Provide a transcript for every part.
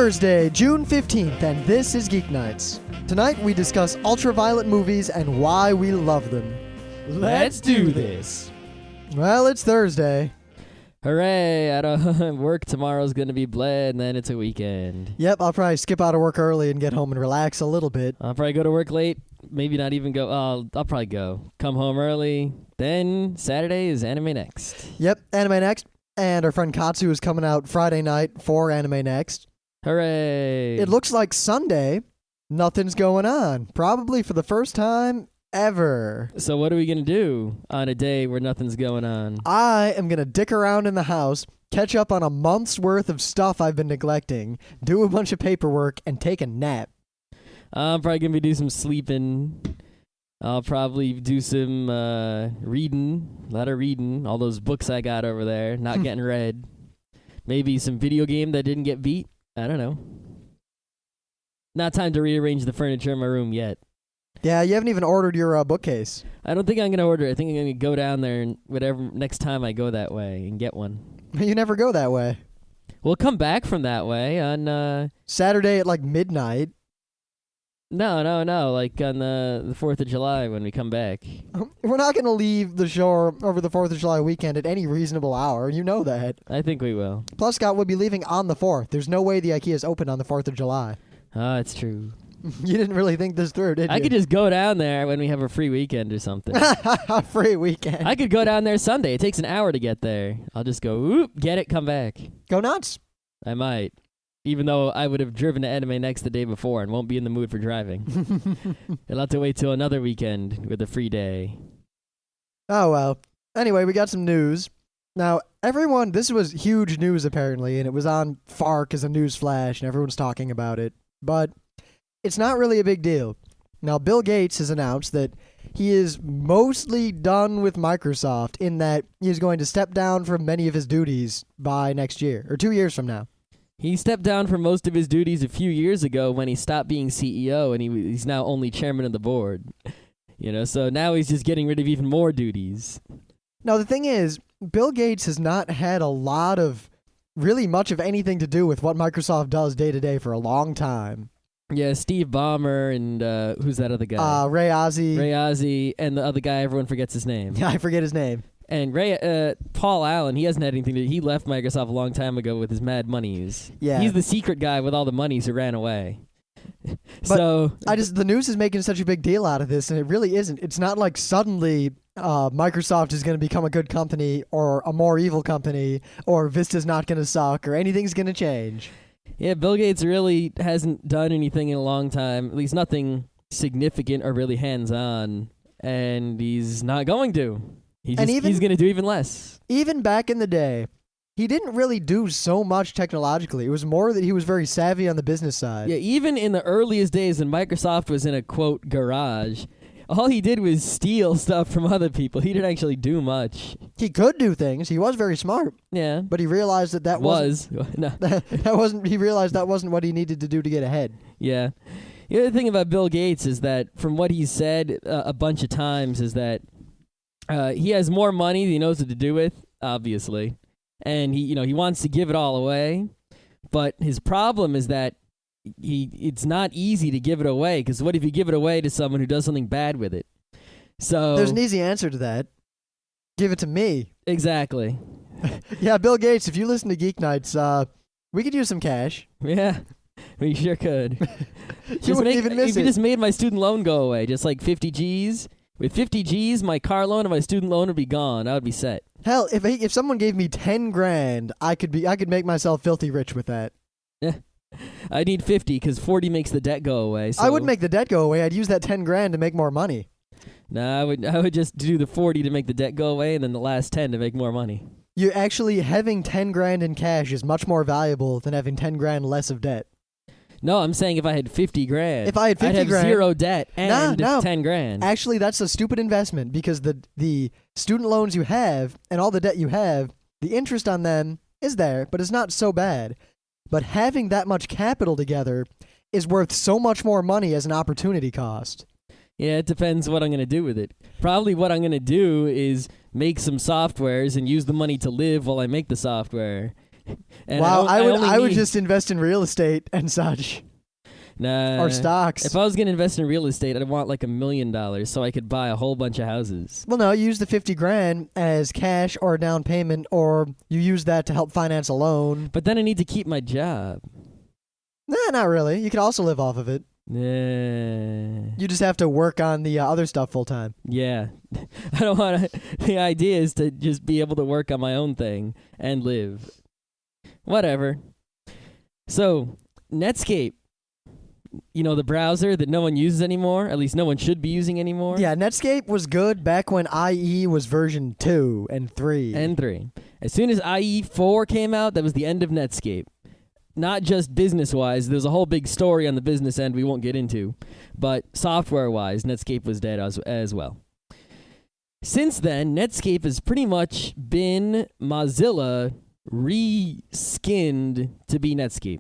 Thursday, June 15th, and this is Geeknights. Tonight we discuss ultraviolet movies and why we love them. Let's do this. Well, it's Thursday. Hooray, I don't work tomorrow's gonna be bled, and then it's a weekend. Yep, I'll probably skip out of work early and get home and relax a little bit. I'll probably go to work late, maybe not even go, I'll probably go. Come home early, then Saturday is Anime Next. Yep, Anime Next, and our friend Katsu is coming out Friday night for Anime Next. Hooray. It looks like Sunday, nothing's going on, probably for the first time ever. So what are we gonna do on a day where nothing's going on? I am going to dick around in the house, catch up on a month's worth of stuff I've been neglecting, do a bunch of paperwork, and take a nap. I'm probably gonna do some sleeping. I'll probably do some reading, a lot of reading, all those books I got over there, not getting read. Maybe some video game that didn't get beat. I don't know. Not time to rearrange the furniture in my room yet. Yeah, you haven't even ordered your bookcase. I don't think I'm going to order it. I think I'm going to go down there and whatever next time I go that way and get one. You never go that way. We'll come back from that way on... Saturday at like midnight. No. Like on the 4th of July when we come back. We're not going to leave the shore over the 4th of July weekend at any reasonable hour. You know that. I think we will. Plus, Scott would be leaving on the 4th. There's no way the IKEA is open on the 4th of July. Ah, it's true. You didn't really think this through, did you? I could just go down there when we have a free weekend or something. Free weekend. I could go down there Sunday. It takes an hour to get there. I'll just go, whoop, get it, come back. Go nuts. I might. Even though I would have driven to Anime Next the day before and won't be in the mood for driving. I'll have to wait till another weekend with a free day. Oh, well. Anyway, we got some news. Now, this was huge news apparently, and it was on FARC as a news flash, and everyone's talking about it. But it's not really a big deal. Now, Bill Gates has announced that he is mostly done with Microsoft in that he is going to step down from many of his duties by next year, or 2 years from now. He stepped down from most of his duties a few years ago when he stopped being CEO, and he's now only chairman of the board. So now he's just getting rid of even more duties. Now, the thing is, Bill Gates has not had a lot of, really much of anything to do with what Microsoft does day to day for a long time. Yeah, Steve Ballmer and who's that other guy? Ray Ozzie. Ray Ozzie and the other guy, everyone forgets his name. Yeah, I forget his name. And Paul Allen, he hasn't had anything to do. He left Microsoft a long time ago with his mad monies. Yeah. He's the secret guy with all the monies who ran away. But the news is making such a big deal out of this, and it really isn't. It's not like suddenly Microsoft is going to become a good company or a more evil company or Vista's not going to suck or anything's going to change. Yeah, Bill Gates really hasn't done anything in a long time, at least nothing significant or really hands-on, and he's not going to. He's going to do even less. Even back in the day, he didn't really do so much technologically. It was more that he was very savvy on the business side. Yeah, even in the earliest days when Microsoft was in a, quote, garage, all he did was steal stuff from other people. He didn't actually do much. He could do things. He was very smart. Yeah. But he realized that wasn't... No. He realized that wasn't what he needed to do to get ahead. Yeah. The other thing about Bill Gates is that, from what he said a bunch of times, is that he has more money than he knows what to do with, obviously. And he wants to give it all away. But his problem is that it's not easy to give it away, because what if you give it away to someone who does something bad with it? So there's an easy answer to that. Give it to me. Exactly. Yeah, Bill Gates, if you listen to Geeknights, we could use some cash. Yeah, we sure could. You wouldn't even miss it. If you just made my student loan go away, just like 50 G's. With 50 G's, my car loan and my student loan would be gone. I would be set. Hell, if someone gave me 10 grand, I could make myself filthy rich with that. Yeah. I need 50 because 40 makes the debt go away. So. I wouldn't make the debt go away. I'd use that 10 grand to make more money. No, I would just do the 40 to make the debt go away and then the last 10 to make more money. You actually having 10 grand in cash is much more valuable than having 10 grand less of debt. No, I'm saying if I had 50 grand. If I had 50 I'd have grand, zero debt and no. 10 grand. Actually, that's a stupid investment because the student loans you have and all the debt you have, the interest on them is there, but it's not so bad. But having that much capital together is worth so much more money as an opportunity cost. Yeah, it depends what I'm going to do with it. Probably what I'm going to do is make some softwares and use the money to live while I make the software. And Wow, I would need- just invest in real estate and such. Nah. Or stocks. If I was going to invest in real estate, I'd want like $1 million so I could buy a whole bunch of houses. Well, no, you use the 50 grand as cash or a down payment, or you use that to help finance a loan. But then I need to keep my job. Nah, not really. You could also live off of it. Yeah. You just have to work on the other stuff full time. Yeah. I don't want to. The idea is to just be able to work on my own thing and live. Whatever. So, Netscape. You know, the browser that no one uses anymore, at least no one should be using anymore. Yeah, Netscape was good back when IE was version 2 and 3. And 3. As soon as IE 4 came out, that was the end of Netscape. Not just business-wise. There's a whole big story on the business end we won't get into. But software-wise, Netscape was dead as well. Since then, Netscape has pretty much been Mozilla re-skinned to be Netscape.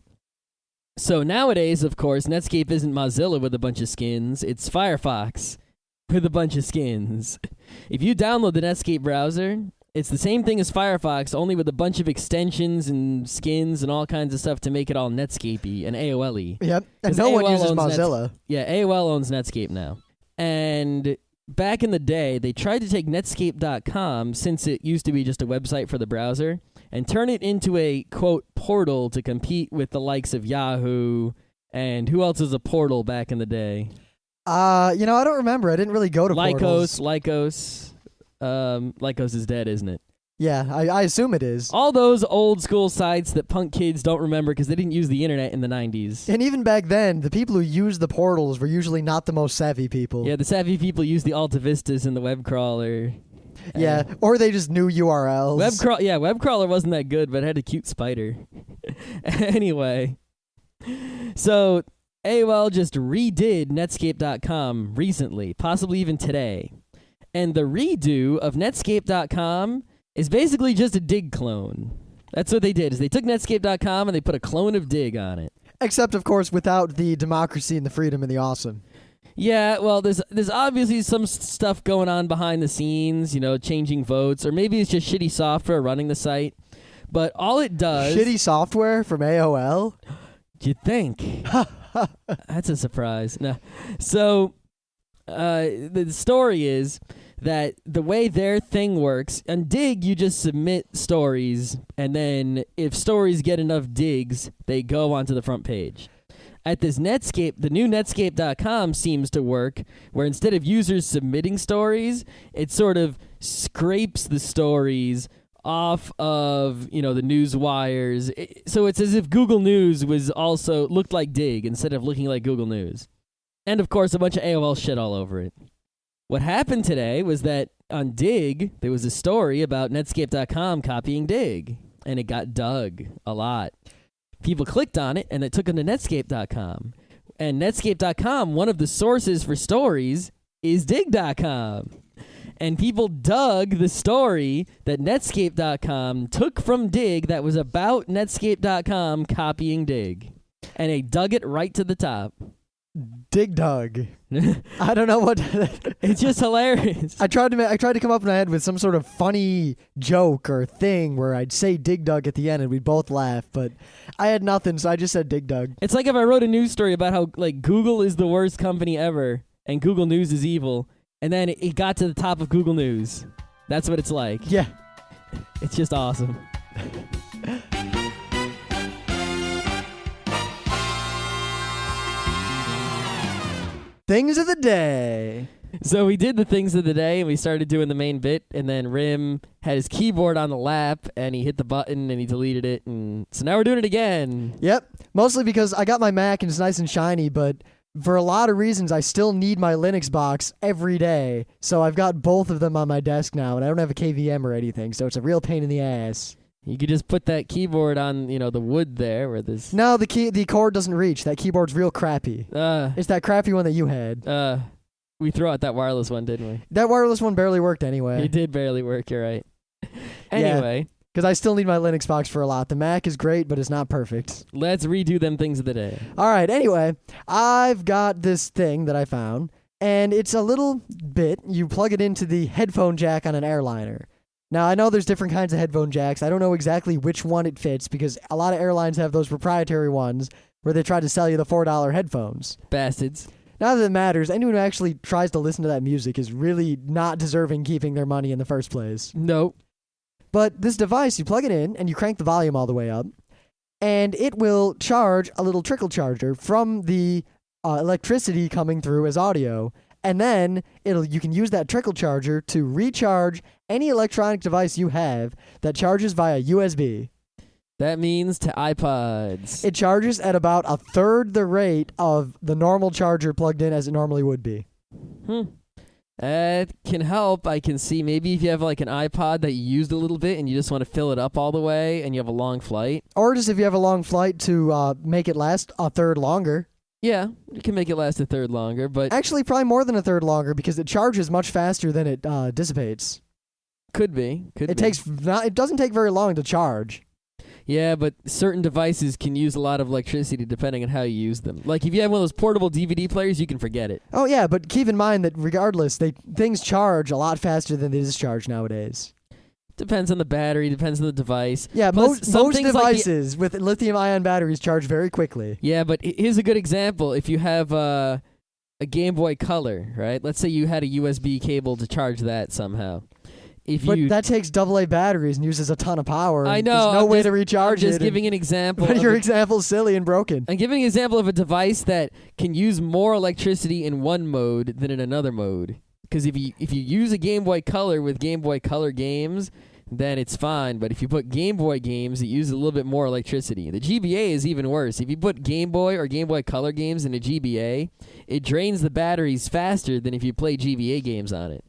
So nowadays, of course, Netscape isn't Mozilla with a bunch of skins. It's Firefox with a bunch of skins. If you download the Netscape browser, it's the same thing as Firefox, only with a bunch of extensions and skins and all kinds of stuff to make it all Netscape-y and AOL-y. Yep, and 'Cause no one AOL uses owns Mozilla. Yeah, AOL owns Netscape now. And back in the day, they tried to take Netscape.com, since it used to be just a website for the browser, and turn it into a, quote, portal to compete with the likes of Yahoo, and who else was a portal back in the day? I don't remember. I didn't really go to portals. Lycos. Lycos is dead, isn't it? Yeah, I assume it is. All those old school sites that punk kids don't remember because they didn't use the internet in the 90s. And even back then, the people who used the portals were usually not the most savvy people. Yeah, the savvy people used the Alta Vistas and the web crawler. Yeah, or they just knew URLs. Web crawler wasn't that good, but it had a cute spider. Anyway, so AOL just redid Netscape.com recently, possibly even today. And the redo of Netscape.com is basically just a Digg clone. That's what they did, is they took Netscape.com and they put a clone of Digg on it. Except, of course, without the democracy and the freedom and the awesome. Yeah, well, there's obviously some stuff going on behind the scenes, changing votes, or maybe it's just shitty software running the site. But all it does... Shitty software from AOL? You think? That's a surprise. No. So, the story is that the way their thing works, on Digg, you just submit stories, and then if stories get enough digs, they go onto the front page. At this Netscape, the new Netscape.com seems to work, where instead of users submitting stories, it sort of scrapes the stories off of, the news wires. So it's as if Google News looked like Digg instead of looking like Google News. And of course, a bunch of AOL shit all over it. What happened today was that on Digg, there was a story about Netscape.com copying Digg, and it got dug a lot. People clicked on it, and it took them to Netscape.com. And Netscape.com, one of the sources for stories, is Digg.com. And people dug the story that Netscape.com took from Digg that was about Netscape.com copying Digg. And they dug it right to the top. Dig Dug. I don't know what. It's just hilarious. I tried to come up in my head with some sort of funny joke or thing where I'd say Dig Dug at the end and we'd both laugh, but I had nothing, so I just said Dig Dug. It's like if I wrote a news story about how Google is the worst company ever and Google News is evil, and then it got to the top of Google News. That's what it's like. Yeah. It's just awesome. Things of the day. So we did the things of the day, and we started doing the main bit, and then Rim had his keyboard on the lap, and he hit the button, and he deleted it, and so now we're doing it again. Yep. Mostly because I got my Mac, and it's nice and shiny, but for a lot of reasons, I still need my Linux box every day, so I've got both of them on my desk now, and I don't have a KVM or anything, so it's a real pain in the ass. You could just put that keyboard on, the wood there where this... No, the cord doesn't reach. That keyboard's real crappy. It's that crappy one that you had. We threw out that wireless one, didn't we? That wireless one barely worked anyway. It did barely work, you're right. Anyway. Because I still need my Linux box for a lot. The Mac is great, but it's not perfect. Let's redo them things of the day. All right, anyway, I've got this thing that I found, and it's a little bit. You plug it into the headphone jack on an airliner. Now, I know there's different kinds of headphone jacks. I don't know exactly which one it fits because a lot of airlines have those proprietary ones where they try to sell you the $4 headphones. Bastards. Not that it matters. Anyone who actually tries to listen to that music is really not deserving keeping their money in the first place. Nope. But this device, you plug it in and you crank the volume all the way up, and it will charge a little trickle charger from the electricity coming through as audio. And then you can use that trickle charger to recharge any electronic device you have that charges via USB. That means to iPods. It charges at about a third the rate of the normal charger plugged in as it normally would be. That can help. I can see maybe if you have like an iPod that you used a little bit and you just want to fill it up all the way and you have a long flight. Or just if you have a long flight to make it last a third longer. Yeah, you can make it last a third longer, but Actually, probably more than a third longer because it charges much faster than it dissipates. could be. It doesn't take very long to charge. Yeah, but certain devices can use a lot of electricity depending on how you use them. Like if you have one of those portable DVD players, you can forget it. Oh yeah, but keep in mind that regardless, things charge a lot faster than they discharge nowadays. Depends on the battery, depends on the device. Yeah, Plus, most devices with lithium-ion batteries charge very quickly. Yeah, but here's a good example. If you have a Game Boy Color, right? Let's say you had a USB cable to charge that somehow. But that takes AA batteries and uses a ton of power. I know. There's no way to recharge it. I'm just giving an example. But your example's silly and broken. I'm giving an example of a device that can use more electricity in one mode than in another mode. Because if you use a Game Boy Color with Game Boy Color games, then it's fine. But if you put Game Boy games, it uses a little bit more electricity. The GBA is even worse. If you put Game Boy or Game Boy Color games in a GBA, it drains the batteries faster than if you play GBA games on it.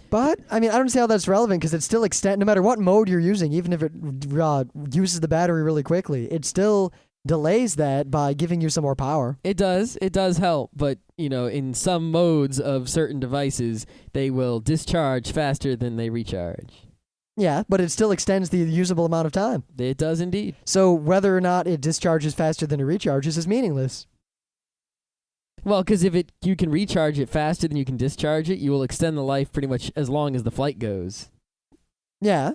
But, I mean, I don't see how that's relevant because it still no matter what mode you're using, even if it uses the battery really quickly, it still delays that by giving you some more power. It does help, but, in some modes of certain devices, they will discharge faster than they recharge. Yeah, but it still extends the usable amount of time. It does indeed. So whether or not it discharges faster than it recharges is meaningless. Well, because if you can recharge it faster than you can discharge it, you will extend the life pretty much as long as the flight goes. Yeah.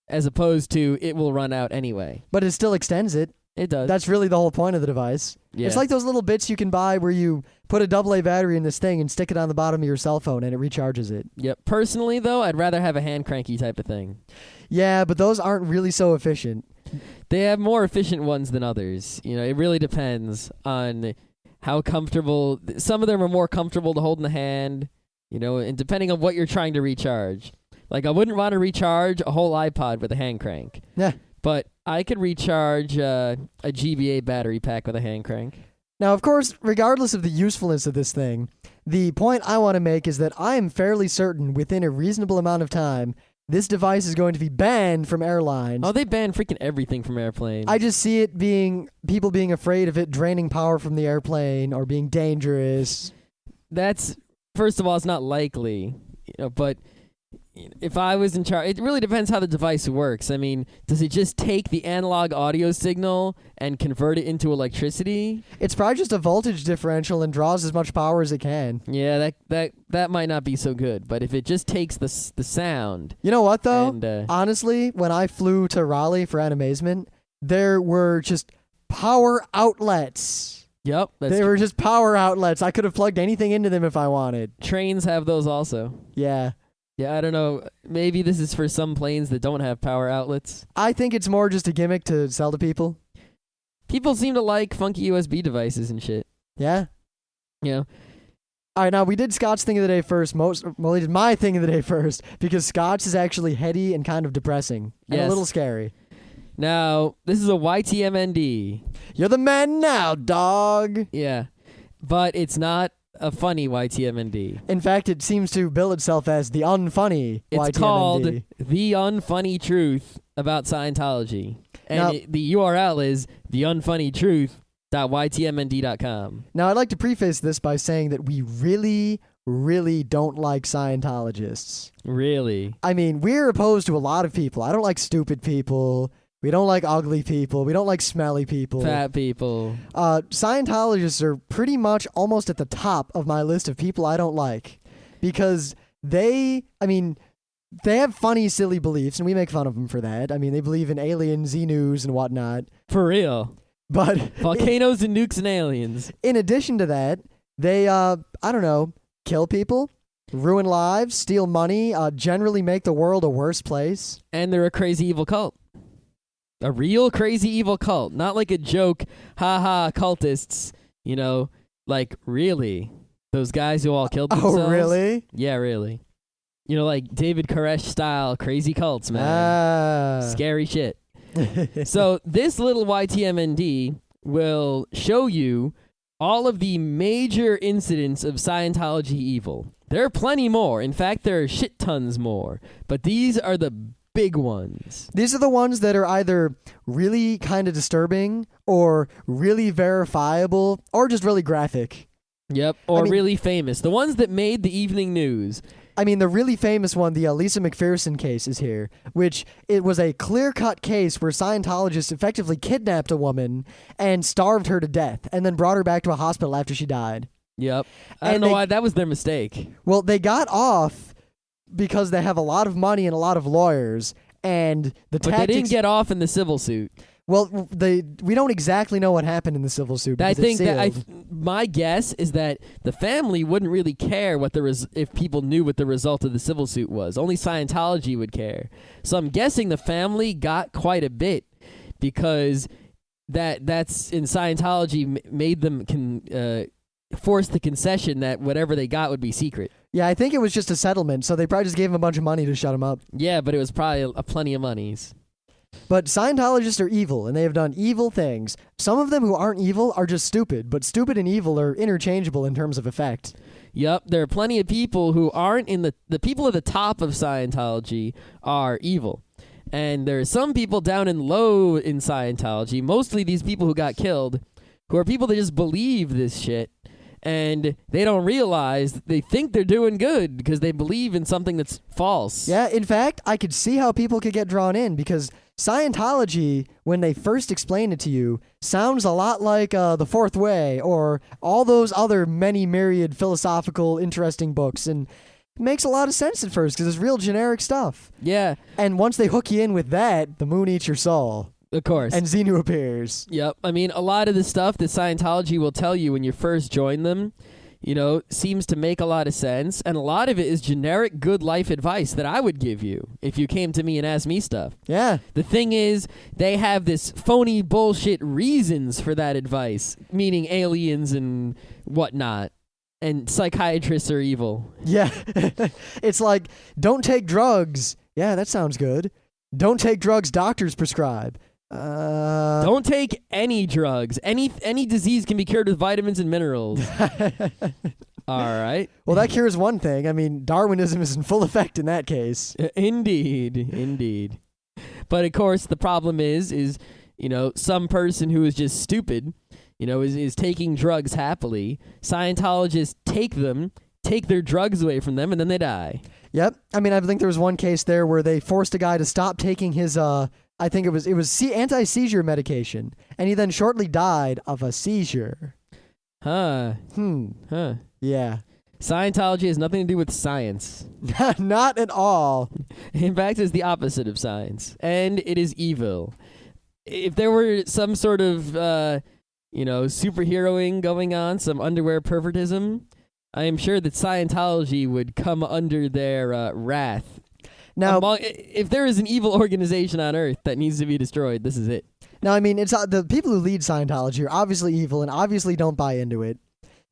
As opposed to it will run out anyway. But it still extends it. It does. That's really the whole point of the device. Yeah. It's like those little bits you can buy where you put a AA battery in this thing and stick it on the bottom of your cell phone and it recharges it. Yep. Personally, though, I'd rather have a hand cranky type of thing. Yeah, but those aren't really so efficient. They have more efficient ones than others. It really depends on how comfortable. Some of them are more comfortable to hold in the hand, and depending on what you're trying to recharge. Like, I wouldn't want to recharge a whole iPod with a hand crank. Yeah. But I could recharge a GBA battery pack with a hand crank. Now, of course, regardless of the usefulness of this thing, the point I want to make is that I am fairly certain within a reasonable amount of time, this device is going to be banned from airlines. Oh, they ban freaking everything from airplanes. I just see it people being afraid of it draining power from the airplane or being dangerous. That's, first of all, it's not likely, but if I was in charge, it really depends how the device works. I mean, does it just take the analog audio signal and convert it into electricity? It's probably just a voltage differential and draws as much power as it can. Yeah, that might not be so good. But if it just takes the sound. You know what, though? And, honestly, when I flew to Raleigh for Animazement, there were just power outlets. Yep. They were just power outlets. I could have plugged anything into them if I wanted. Trains have those also. Yeah. Yeah, I don't know. Maybe this is for some planes that don't have power outlets. I think it's more just a gimmick to sell to people. People seem to like funky USB devices and shit. Yeah. Yeah. All right, now we did Scott's thing of the day first. We did my thing of the day first because Scott's is actually heady and kind of depressing and a little scary. Now, this is a YTMND. You're the man now, dog. Yeah. But it's not a funny YTMND. In fact, it seems to bill itself as the unfunny YTMND. It's called The Unfunny Truth About Scientology. And now, the URL is theunfunnytruth.ytmnd.com. Now, I'd like to preface this by saying that we really, really don't like Scientologists. Really? I mean, we're opposed to a lot of people. I don't like stupid people. We don't like ugly people. We don't like smelly people. Fat people. Scientologists are pretty much almost at the top of my list of people I don't like. Because they have funny, silly beliefs, and we make fun of them for that. I mean, they believe in aliens, Xenus, and whatnot. For real. But Volcanoes and nukes and aliens. in addition to that, they, I don't know, kill people, ruin lives, steal money, generally make the world a worse place. And they're a crazy evil cult. A real crazy evil cult. Not like a joke, haha, cultists. You know, like really. Those guys who all killed themselves. Oh, really? Yeah, really. You know, like David Koresh style crazy cults, man. Scary shit. So this little YTMND will show you all of the major incidents of Scientology evil. There are plenty more. In fact, there are shit tons more. But these are the big ones. These are the ones that are either really kind of disturbing or really verifiable or just really graphic. Yep, or really famous. The ones that made the evening news. I mean, the really famous one, the Lisa McPherson case is here, which it was a clear-cut case where Scientologists effectively kidnapped a woman and starved her to death and then brought her back to a hospital after she died. Yep. I don't know why that was their mistake. Well, they got off because they have a lot of money and a lot of lawyers, and But they didn't get off in the civil suit. Well, we don't exactly know what happened in the civil suit. I think my guess is that the family wouldn't really care if people knew what the result of the civil suit was. Only Scientology would care. So I'm guessing the family got quite a bit because that's in Scientology made them force the concession that whatever they got would be secret. Yeah, I think it was just a settlement, so they probably just gave him a bunch of money to shut him up. Yeah, but it was probably plenty of monies. But Scientologists are evil, and they have done evil things. Some of them who aren't evil are just stupid, but stupid and evil are interchangeable in terms of effect. Yep, there are plenty of people who aren't in the people at the top of Scientology are evil. And there are some people down in low in Scientology, mostly these people who got killed, who are people that just believe this shit. And they don't realize they think they're doing good because they believe in something that's false. Yeah, in fact, I could see how people could get drawn in because Scientology, when they first explain it to you, sounds a lot like The Fourth Way or all those other many myriad philosophical, interesting books. And it makes a lot of sense at first because it's real generic stuff. Yeah. And once they hook you in with that, the moon eats your soul. Of course. And Xenu appears. Yep. I mean, a lot of the stuff that Scientology will tell you when you first join them, you know, seems to make a lot of sense. And a lot of it is generic good life advice that I would give you if you came to me and asked me stuff. Yeah. The thing is, they have this phony bullshit reasons for that advice, meaning aliens and whatnot. And psychiatrists are evil. Yeah. It's like, don't take drugs. Yeah, that sounds good. Don't take drugs doctors prescribe. Don't take any drugs. Any disease can be cured with vitamins and minerals. All right. Well, that cures one thing. I mean, Darwinism is in full effect in that case. Indeed. But of course, the problem is you know, some person who is just stupid, you know, is taking drugs happily. Scientologists take their drugs away from them, and then they die. Yep. I mean, I think there was one case there where they forced a guy to stop taking his I think it was anti-seizure medication, and he then shortly died of a seizure. Huh. Yeah. Scientology has nothing to do with science. Not at all. In fact, it's the opposite of science, and it is evil. If there were some sort of, you know, superheroing going on, some underwear pervertism, I am sure that Scientology would come under their wrath. Now, if there is an evil organization on Earth that needs to be destroyed, this is it. Now, I mean, it's the people who lead Scientology are obviously evil and obviously don't buy into it.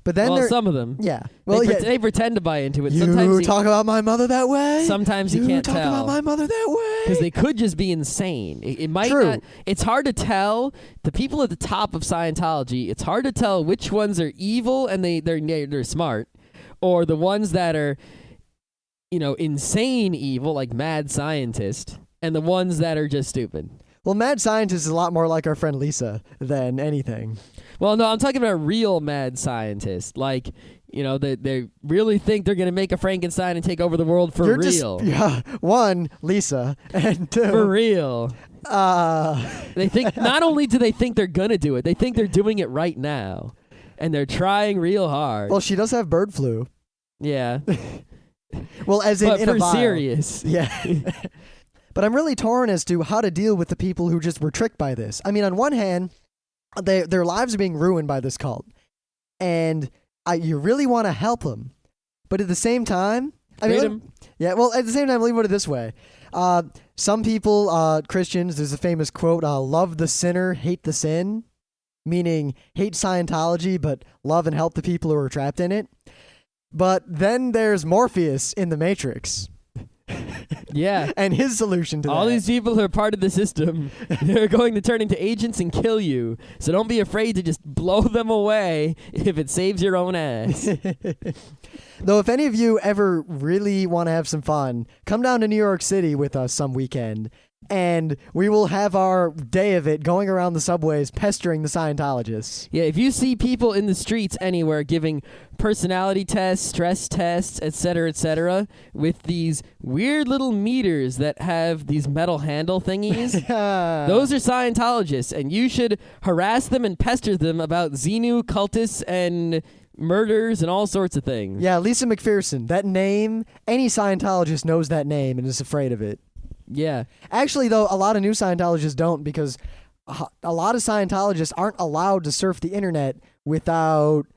But then some of them. Yeah. Well, they pretend to buy into it. You talk about my mother that way? Sometimes you can't tell. You talk about my mother that way? Because they could just be insane. It might True. not. It's hard to tell. The people at the top of Scientology, it's hard to tell which ones are evil and they're smart, or the ones that are, you know, insane evil, like mad scientist, and the ones that are just stupid. Well, mad scientist is a lot more like our friend Lisa than anything. Well, no, I'm talking about real mad scientists. Like, you know, they really think they're going to make a Frankenstein and take over the world for real. One, Lisa, and two. For real. They think, not only do they think they're going to do it, they think they're doing it right now. And they're trying real hard. Well, she does have bird flu. Yeah. Well, as in but in a for vial. serious. Yeah. But I'm really torn as to how to deal with the people who just were tricked by this. I mean, on one hand, their lives are being ruined by this cult, and you really want to help them, but at the same time, Freedom. yeah. Well, at the same time, let me put it this way: some people, Christians, there's a famous quote: "Love the sinner, hate the sin," meaning hate Scientology, but love and help the people who are trapped in it. But then there's Morpheus in the Matrix. Yeah. And his solution to All that. these people who are part of the system, they're going to turn into agents and kill you. So don't be afraid to just blow them away if it saves your own ass. Though, if any of you ever really want to have some fun, come down to New York City with us some weekend, and we will have our day of it going around the subways pestering the Scientologists. Yeah, if you see people in the streets anywhere giving personality tests, stress tests, etc., with these weird little meters that have these metal handle thingies, those are Scientologists, and you should harass them and pester them about Xenu, cultists, and murders and all sorts of things. Yeah, Lisa McPherson. That name, any Scientologist knows that name and is afraid of it. Yeah. Actually, though, a lot of new Scientologists don't, because a lot of Scientologists aren't allowed to surf the internet without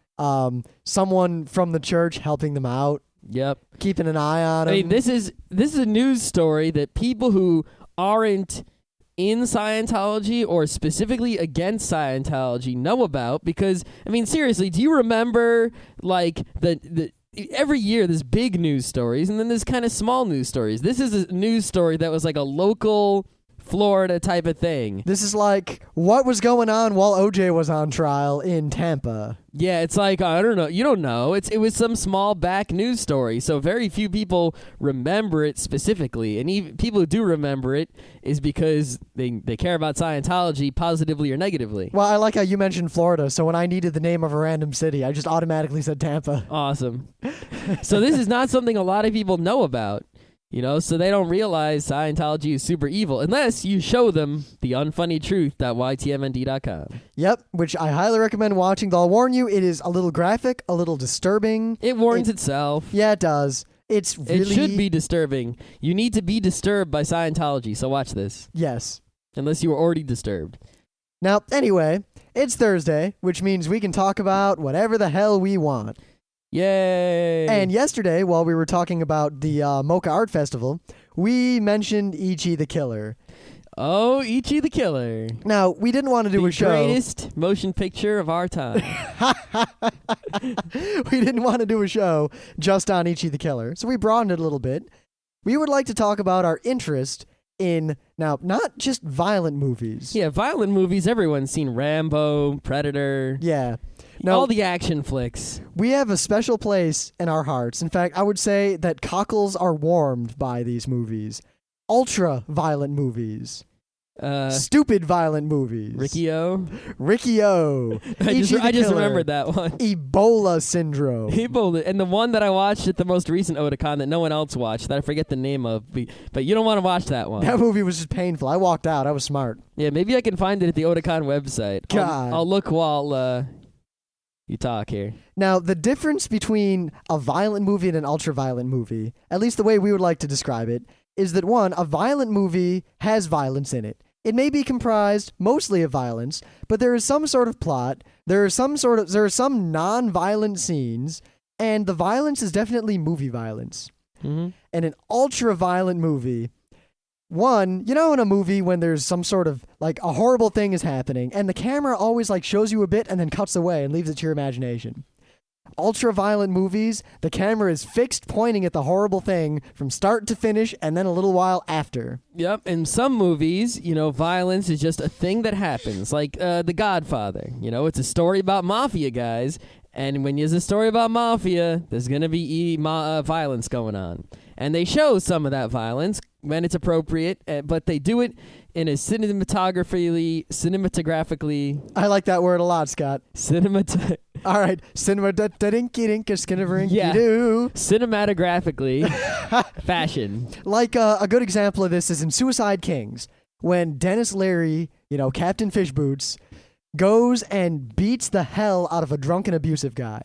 someone from the church helping them out, Yep. keeping an eye on them. I mean, this is a news story that people who aren't in Scientology or specifically against Scientology know about, because, I mean, seriously, do you remember, like, the every year there's big news stories and then there's kind of small news stories. This is a news story that was like a local Florida type of thing. This is like what was going on while OJ was on trial in Tampa. Yeah, it's like, I don't know. You don't know. It was some small back news story, so very few people remember it specifically. And even people who do remember it is because they care about Scientology positively or negatively. Well, I like how you mentioned Florida, so when I needed the name of a random city, I just automatically said Tampa. Awesome. So this is not something a lot of people know about. So they don't realize Scientology is super evil unless you show them the unfunnytruth.ytmnd.com. Yep, which I highly recommend watching, though I'll warn you, it is a little graphic, a little disturbing. It warns itself. Yeah, it does. It's really... It should be disturbing. You need to be disturbed by Scientology, so watch this. Yes. Unless you were already disturbed. Now, anyway, it's Thursday, which means we can talk about whatever the hell we want. Yay! And yesterday, while we were talking about the Mocha Art Festival, we mentioned Ichi the Killer. Oh, Ichi the Killer. Now, we didn't want to do a show. The greatest motion picture of our time. We didn't want to do a show just on Ichi the Killer, so we broadened it a little bit. We would like to talk about our interest in, now, not just violent movies. Yeah, violent movies. Everyone's seen Rambo, Predator. Yeah. No, all the action flicks. We have a special place in our hearts. In fact, I would say that cockles are warmed by these movies. Ultra-violent movies. Stupid violent movies. Ricky-O. Ricky-O. I just remembered that one. Ebola syndrome. Ebola. And the one that I watched at the most recent Otakon that no one else watched, that I forget the name of, but you don't want to watch that one. That movie was just painful. I walked out. I was smart. Yeah, maybe I can find it at the Otakon website. God. I'll look while you talk here. Now, the difference between a violent movie and an ultra-violent movie, at least the way we would like to describe it, is that one, a violent movie has violence in it. It may be comprised mostly of violence, but there is some sort of plot, there are some non-violent scenes, and the violence is definitely movie violence. Mm-hmm. And an ultra-violent movie, one, in a movie when there's some sort of, like, a horrible thing is happening, and the camera always, like, shows you a bit and then cuts away and leaves it to your imagination. Ultra-violent movies, the camera is fixed pointing at the horrible thing from start to finish and then a little while after. Yep, in some movies, violence is just a thing that happens, like The Godfather. It's a story about mafia guys, and when there's a story about mafia, there's going to be violence going on. And they show some of that violence when it's appropriate, but they do it in a cinematographically... I like that word a lot, Scott. All right. Cinematographically fashion. Like a good example of this is in Suicide Kings, when Dennis Leary, Captain Fish Boots, goes and beats the hell out of a drunken abusive guy.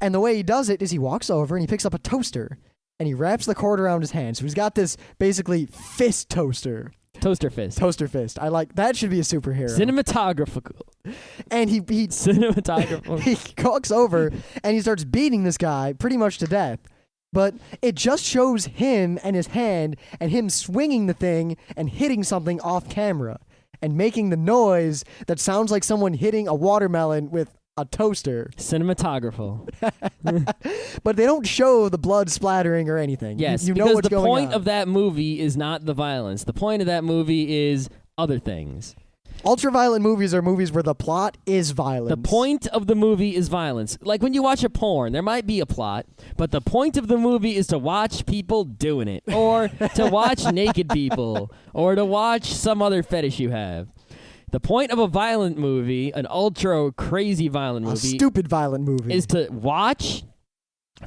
And the way he does it is he walks over and he picks up a toaster and he wraps the cord around his hand. So he's got this basically fist toaster. Toaster fist. Toaster fist. I like that. Should be a superhero. Cinematographical. And he Cinematographical. he walks over and he starts beating this guy pretty much to death. But it just shows him and his hand and him swinging the thing and hitting something off camera and making the noise that sounds like someone hitting a watermelon with a toaster. Cinematographical. But they don't show the blood splattering or anything. Yes, you know because what's the going point on. of that movie is not the violence. The point of that movie is other things. Ultra-violent movies are movies where the plot is violence. The point of the movie is violence. Like when you watch a porn, there might be a plot, but the point of the movie is to watch people doing it, or to watch naked people, or to watch some other fetish you have. The point of a violent movie, an ultra crazy violent a movie, stupid violent movie. is to watch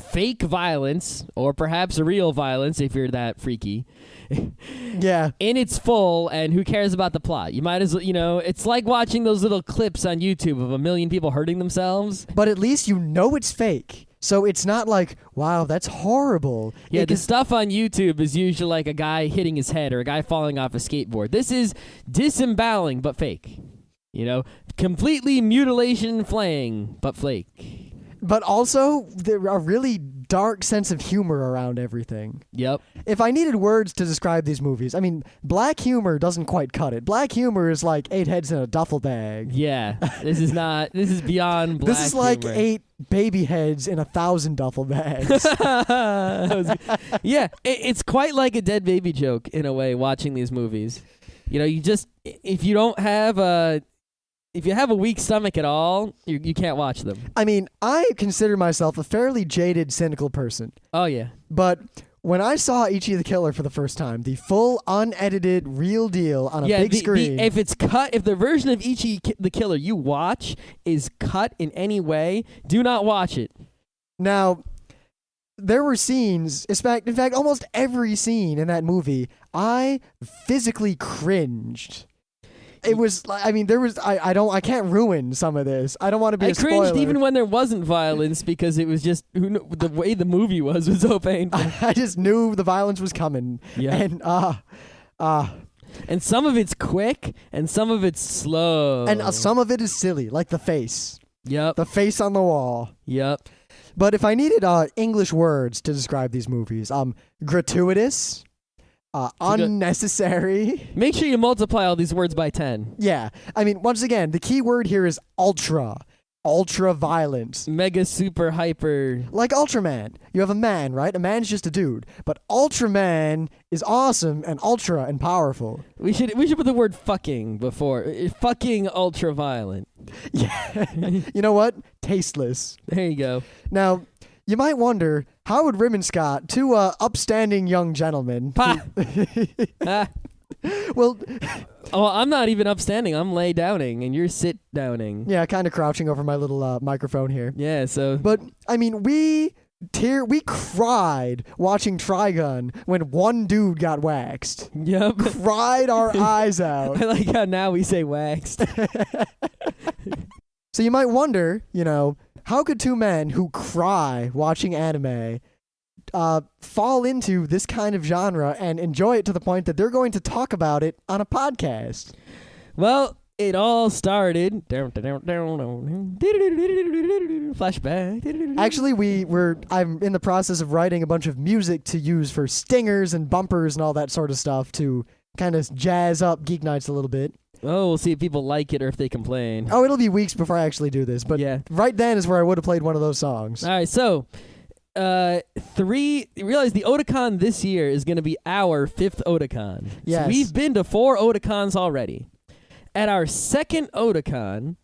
fake violence, or perhaps real violence if you're that freaky, yeah. in its full, and who cares about the plot? You might as well, it's like watching those little clips on YouTube of a million people hurting themselves. But at least you know it's fake. So it's not like, wow, that's horrible. Yeah, It the is- stuff on YouTube is usually like a guy hitting his head or a guy falling off a skateboard. This is disemboweling, but fake. Completely mutilation and flaying, but flake. But also, there are really dark sense of humor around everything. Yep. If I needed words to describe these movies, I mean, black humor doesn't quite cut it. Black humor is like 8 heads in a duffel bag. Yeah. This is beyond black This is like humor. 8 baby heads in 1,000 duffel bags. Yeah, it's quite like a dead baby joke in a way, watching these movies. If you have a weak stomach at all, you can't watch them. I mean, I consider myself a fairly jaded, cynical person. Oh, yeah. But when I saw Ichi the Killer for the first time, the full, unedited, real deal on a big screen. If it's cut, if the version of Ichi the Killer you watch is cut in any way, do not watch it. Now, there were scenes, in fact, almost every scene in that movie, I physically cringed. It was, I mean, I can't ruin some of this. I don't want to be I a spoiler. cringed even when there wasn't violence because it was just the way the movie was so painful. I just knew the violence was coming. Yeah. And, And some of it's quick and some of it's slow. and some of it is silly, like the face. Yep. The face on the wall. Yep. But if I needed English words to describe these movies, gratuitous, unnecessary. Make sure you multiply all these words by 10. Yeah. I mean, once again, the key word here is ultra. Ultra violent. Mega super hyper. Like Ultraman. You have a man, right? A man's just a dude. But Ultraman is awesome and ultra and powerful. We should put the word fucking before. Fucking ultra violent. Yeah. You know what? Tasteless. There you go. Now, you might wonder, how would Rim and Scott, two upstanding young gentlemen... Pa! Ah. Well, Oh, I'm not even upstanding. I'm lay downing, and you're sit downing. yeah, kind of crouching over my little microphone here. Yeah, so... But, I mean, we cried watching Trigun when one dude got waxed. Yep. Cried our eyes out. I like how now we say waxed. So you might wonder, how could two men who cry watching anime fall into this kind of genre and enjoy it to the point that they're going to talk about it on a podcast? Well, it all started... Flashback. Actually, I'm in the process of writing a bunch of music to use for stingers and bumpers and all that sort of stuff to kind of jazz up Geeknights a little bit. Oh, we'll see if people like it or if they complain. Oh, it'll be weeks before I actually do this, but Yeah. right then is where I would have played one of those songs. All right, so... realize the Otakon this year is going to be our 5th Otakon. Yes. So we've been to 4 Otakons already. At our second Otakon,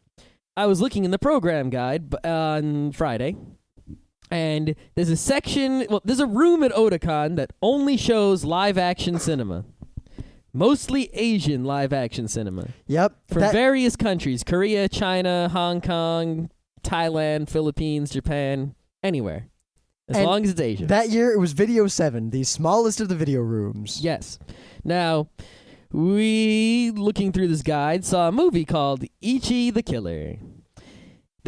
I was looking in the program guide on Friday, and there's a room at Otakon that only shows live-action cinema. Mostly Asian live-action cinema. Yep. From various countries. Korea, China, Hong Kong, Thailand, Philippines, Japan, anywhere. As And long as it's Asian. That year, it was Video 7, the smallest of the video rooms. Yes. Now, we, looking through this guide, saw a movie called Ichi the Killer.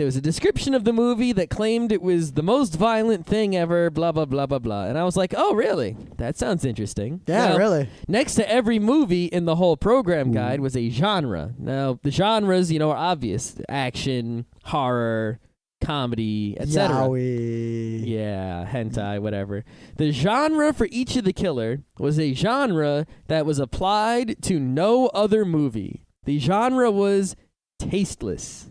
there was a description of the movie that claimed it was the most violent thing ever, blah, blah, blah, blah, blah. And I was like, oh, really? That sounds interesting. Yeah, now, really. Next to every movie in the whole program guide was a genre. Now, the genres, are obvious. Action, horror, comedy, etc. Yaoi. Yeah, hentai, whatever. The genre for each of the killer was a genre that was applied to no other movie. The genre was tasteless.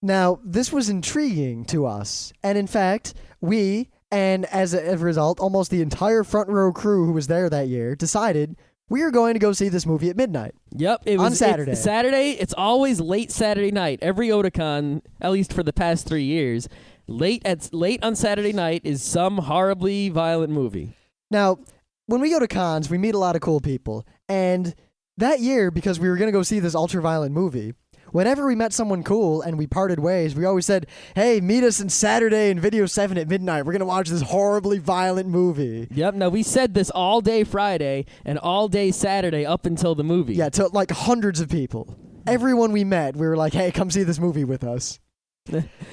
Now, this was intriguing to us. And in fact, we, and as a result, almost the entire front row crew who was there that year, decided we are going to go see this movie at midnight. Yep. It was on Saturday. It's always late Saturday night. Every Otakon, at least for the past 3 years, late on Saturday night is some horribly violent movie. Now, when we go to cons, we meet a lot of cool people. And that year, because we were going to go see this ultra-violent movie, whenever we met someone cool and we parted ways, we always said, hey, meet us on Saturday in Video 7 at midnight. We're going to watch this horribly violent movie. Yep. Now, we said this all day Friday and all day Saturday up until the movie. Yeah, to like hundreds of people. Everyone we met, we were like, hey, come see this movie with us.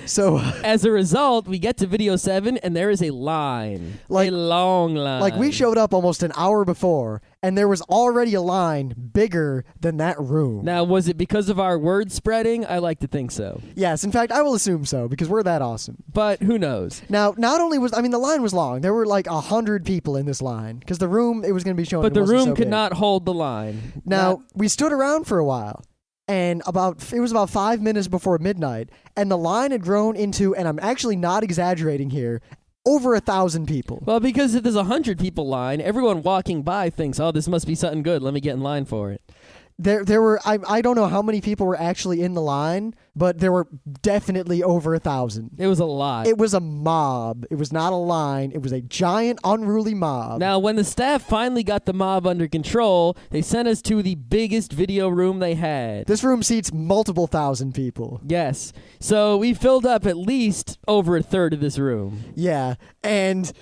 So as a result, we get to Video 7 and there is a line. Like- a long line. Like, we showed up almost an hour before, and there was already a line bigger than that room. Now, was it because of our word spreading? I like to think so. Yes, in fact, I will assume so, because we're that awesome. But who knows? Now, not only was, the line was long. There were like 100 people in this line, because the room, it was going to be shown. But the wasn't room so could big. not hold the line. Now, we stood around for a while, and it was about 5 minutes before midnight, and the line had grown into, and I'm actually not exaggerating here, over 1,000 people. Well, because if there's 100 people line, everyone walking by thinks, oh, this must be something good. Let me get in line for it. There were, I don't know how many people were actually in the line, but there were definitely over 1,000. It was a lot. It was a mob. It was not a line. It was a giant, unruly mob. Now, when the staff finally got the mob under control, they sent us to the biggest video room they had. This room seats multiple thousand people. Yes. So we filled up at least over a third of this room. Yeah, and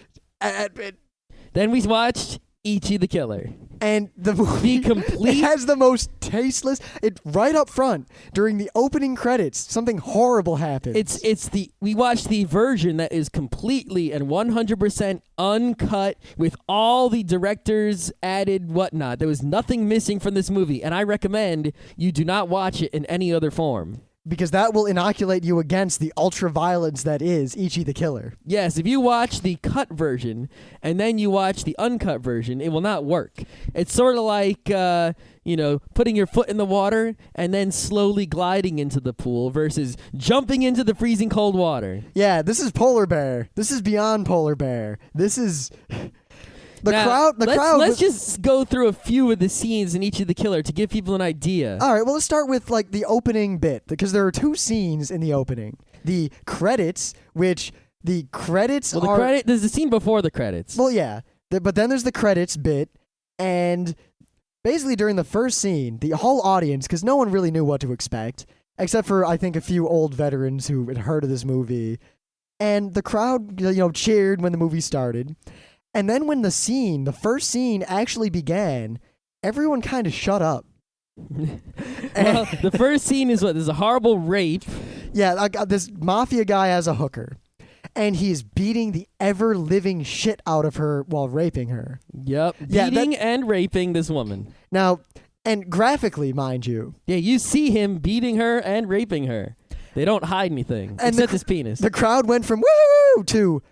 Then we watched Ichi the Killer. And the movie complete- it has the most tasteless. It right up front during the opening credits, something horrible happens. We watched the version that is completely and 100% uncut with all the director's added whatnot. There was nothing missing from this movie, and I recommend you do not watch it in any other form. Because that will inoculate you against the ultra-violence that is Ichi the Killer. Yes, if you watch the cut version and then you watch the uncut version, it will not work. It's sort of like, putting your foot in the water and then slowly gliding into the pool versus jumping into the freezing cold water. Yeah, this is Polar Bear. This is beyond Polar Bear. This is... Now, The crowd. Let's just go through a few of the scenes in Each of the Killer to give people an idea. All right, well, let's start with like the opening bit because there are two scenes in the opening. The credits, which the credits are. There's a scene before the credits. Well, yeah, but then there's the credits bit, and basically during the first scene, the whole audience, because no one really knew what to expect, except for I think a few old veterans who had heard of this movie, and the crowd, cheered when the movie started. And then when the first scene actually began, everyone kind of shut up. Well, the first scene is there's a horrible rape. Yeah, this mafia guy has a hooker, and he's beating the ever-living shit out of her while raping her. Yep, beating and raping this woman. Now, and graphically, mind you. Yeah, you see him beating her and raping her. They don't hide anything, and except his penis. The crowd went from woo to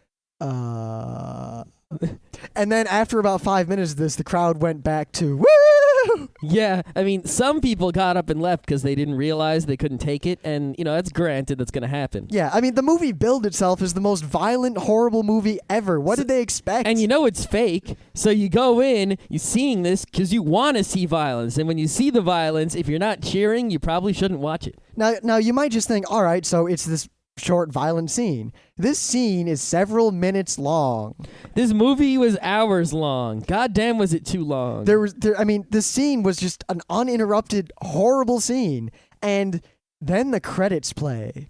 and then after about 5 minutes of this, the crowd went back to woo! Yeah, I mean, some people got up and left because they didn't realize they couldn't take it, and, that's granted that's going to happen. Yeah, I mean, the movie billed itself as the most violent, horrible movie ever. What did they expect? And it's fake, so you go in, you're seeing this because you want to see violence, and when you see the violence, if you're not cheering, you probably shouldn't watch it. Now you might just think, all right, so it's this short, violent scene. This scene is several minutes long. This movie was hours long. God damn, was it too long? This scene was just an uninterrupted, horrible scene. And then the credits play.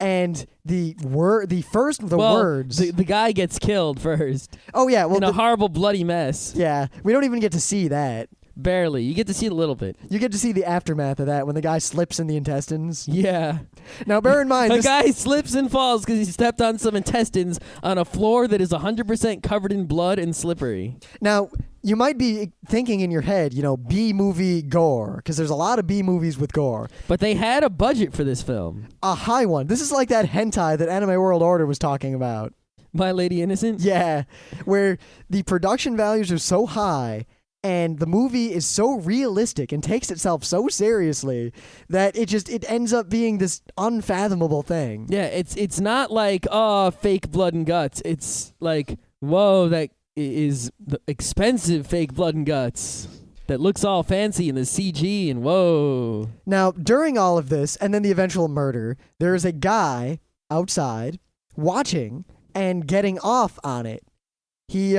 And the words. The guy gets killed first. Oh, yeah. Well, in a horrible, bloody mess. Yeah. We don't even get to see that. Barely. You get to see it a little bit. You get to see the aftermath of that when the guy slips in the intestines. Yeah. Now, bear in mind, A guy slips and falls because he stepped on some intestines on a floor that is 100% covered in blood and slippery. Now, you might be thinking in your head, B-movie gore, because there's a lot of B-movies with gore. But they had a budget for this film. A high one. This is like that hentai that Anime World Order was talking about. My Lady Innocent? Yeah, where the production values are so high and the movie is so realistic and takes itself so seriously that it ends up being this unfathomable thing. Yeah, it's not like, fake blood and guts. It's like, whoa, that is the expensive fake blood and guts that looks all fancy in the CG and whoa. Now, during all of this and then the eventual murder, there is a guy outside watching and getting off on it. He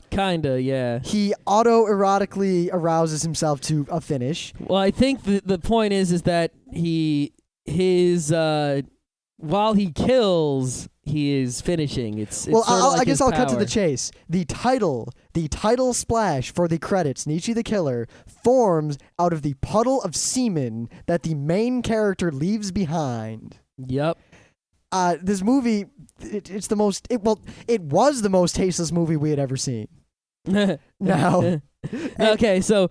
kinda, yeah. He autoerotically arouses himself to a finish. Well, I think the point is that while he kills, he is finishing. It's well, sort of like I guess his I'll cut to power. the chase. The title splash for the credits, Nietzsche the Killer, forms out of the puddle of semen that the main character leaves behind. Yep. This movie, it was the most tasteless movie we had ever seen. Now, okay, so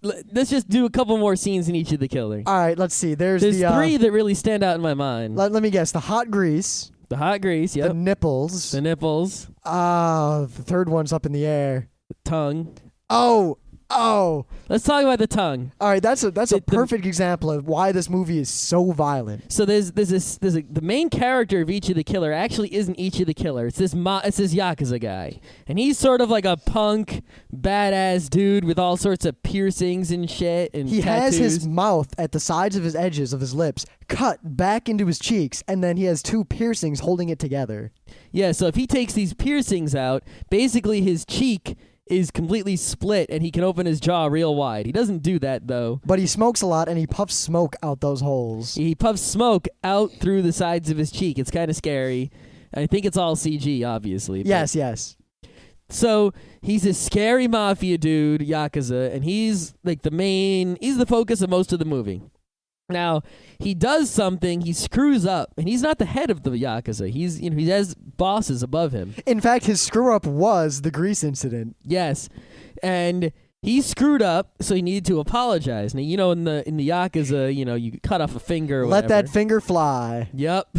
let's just do a couple more scenes in each of the killer. all right, let's see. There's three that really stand out in my mind. Let me guess. The hot grease. The hot grease, yep. The nipples. The nipples. The third one's up in the air. The tongue. Oh. Let's talk about the tongue. All right, that's a perfect example of why this movie is so violent. So the main character of each of the killer actually isn't each of the killer. It's this Yakuza guy, and he's sort of like a punk, badass dude with all sorts of piercings and shit and he tattoos. has his mouth at the sides of his edges of his lips cut back into his cheeks, and then he has two piercings holding it together. Yeah, so if he takes these piercings out, basically his cheek is completely split and he can open his jaw real wide. He doesn't do that though. But he smokes a lot and he puffs smoke out those holes. He puffs smoke out through the sides of his cheek. It's kind of scary. I think it's all CG, obviously. Yes. So he's a scary mafia dude, Yakuza, and he's like he's the focus of most of the movie. Now, he does something, he screws up, and he's not the head of the Yakuza. He has bosses above him. In fact, his screw-up was the grease incident. Yes, and he screwed up, so he needed to apologize. Now, in the Yakuza, you cut off a finger or Let whatever. that finger fly. Yep,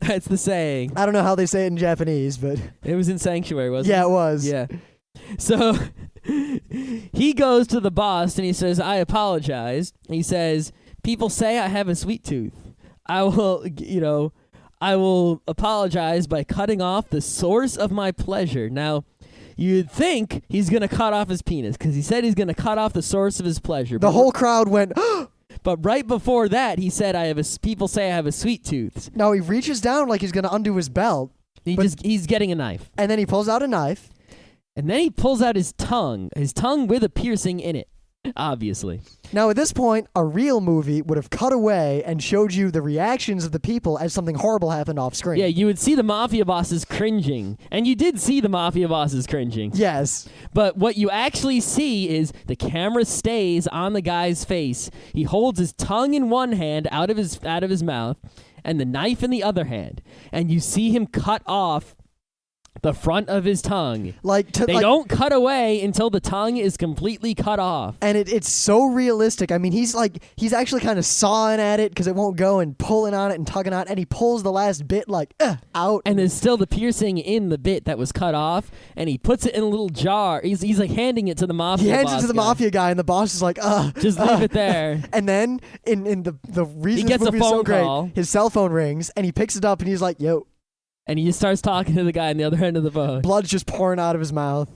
that's the saying. I don't know how they say it in Japanese, but... It was in Sanctuary, wasn't it? Yeah, it was. Yeah. So, he goes to the boss, and he says, I apologize. And he says... People say I have a sweet tooth. I will apologize by cutting off the source of my pleasure. Now, you'd think he's going to cut off his penis because he said he's going to cut off the source of his pleasure. The whole crowd went, But right before that, he said, people say I have a sweet tooth. Now he reaches down like he's going to undo his belt. He's getting a knife. And then he pulls out a knife. And then he pulls out his tongue with a piercing in it. Obviously. Now, at this point, a real movie would have cut away and showed you the reactions of the people as something horrible happened off screen. Yeah, you would see the mafia bosses cringing. And you did see the mafia bosses cringing. Yes. But what you actually see is the camera stays on the guy's face. He holds his tongue in one hand out of his mouth and the knife in the other hand. And you see him cut off the front of his tongue. They don't cut away until the tongue is completely cut off. And it's so realistic. I mean, he's actually kind of sawing at it because it won't go and pulling on it and tugging on it. And he pulls the last bit out. And there's still the piercing in the bit that was cut off. And he puts it in a little jar. He's like handing it to the mafia He hands boss it to the guy. mafia guy, and the boss is like, just leave it there. And then in the reason He gets this a movie is so phone great, call. his cell phone rings, and he picks it up, and he's like, yo. And he just starts talking to the guy on the other end of the phone. Blood's just pouring out of his mouth.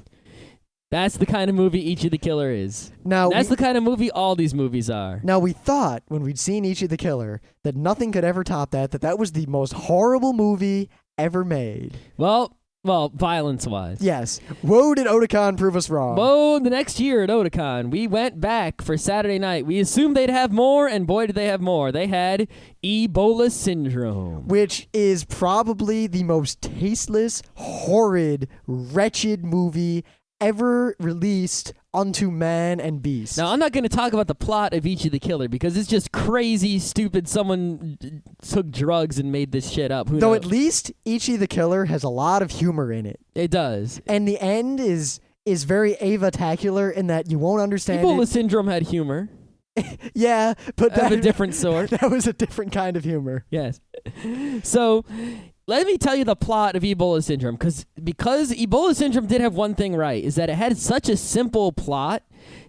That's the kind of movie Ichi the Killer is. That's the kind of movie all these movies are. Now, we thought when we'd seen Ichi the Killer that nothing could ever top that was the most horrible movie ever made. Well, violence-wise. Yes. Whoa, did Otakon prove us wrong. Whoa, the next year at Otakon, we went back for Saturday night. We assumed they'd have more, and boy, did they have more. They had Ebola Syndrome. Which is probably the most tasteless, horrid, wretched movie ever released unto man and beast. Now, I'm not going to talk about the plot of Ichi the Killer because it's just crazy, stupid. Someone took drugs and made this shit up. Who Though knows? at least Ichi the Killer has a lot of humor in it. It does. And the end is very Ava-tacular in that you won't understand Ebola it. syndrome had humor Yeah, but of a different sort. that was a different kind of humor. Yes. So let me tell you the plot of Ebola syndrome, because Ebola syndrome did have one thing right, is that it had such a simple plot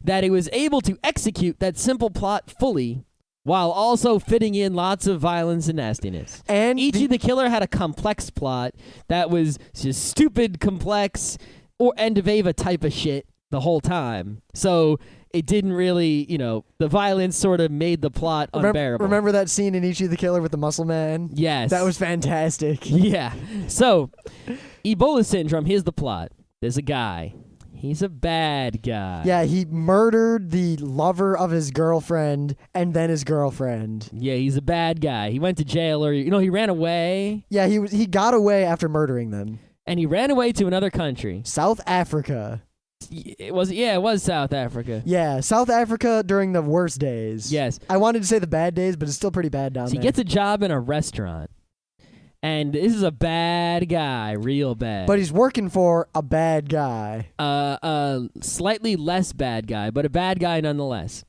that it was able to execute that simple plot fully while also fitting in lots of violence and nastiness. And Ichi the Killer had a complex plot that was just stupid, complex, or end of Ava type of shit the whole time. So it didn't really, the violence sort of made the plot unbearable. Remember that scene in Ichi the Killer with the muscle man? Yes. That was fantastic. Yeah. So, Ebola syndrome, here's the plot. There's a guy. He's a bad guy. Yeah, he murdered the lover of his girlfriend and then his girlfriend. Yeah, he's a bad guy. He went to jail, or, he ran away. Yeah, he got away after murdering them. And he ran away to another country. South Africa. It was South Africa. Yeah, South Africa during the worst days. Yes. I wanted to say the bad days, but it's still pretty bad down So there. he gets a job in a restaurant. And this is a bad guy, real bad. But he's working for a bad guy. Slightly less bad guy, but a bad guy nonetheless.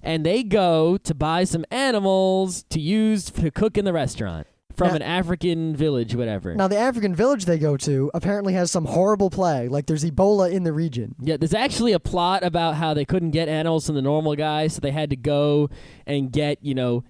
And they go to buy some animals to use to cook in the restaurant from an African village, whatever. Now, the African village they go to apparently has some horrible plague, like there's Ebola in the region. Yeah, there's actually a plot about how they couldn't get animals from the normal guy, so they had to go and get,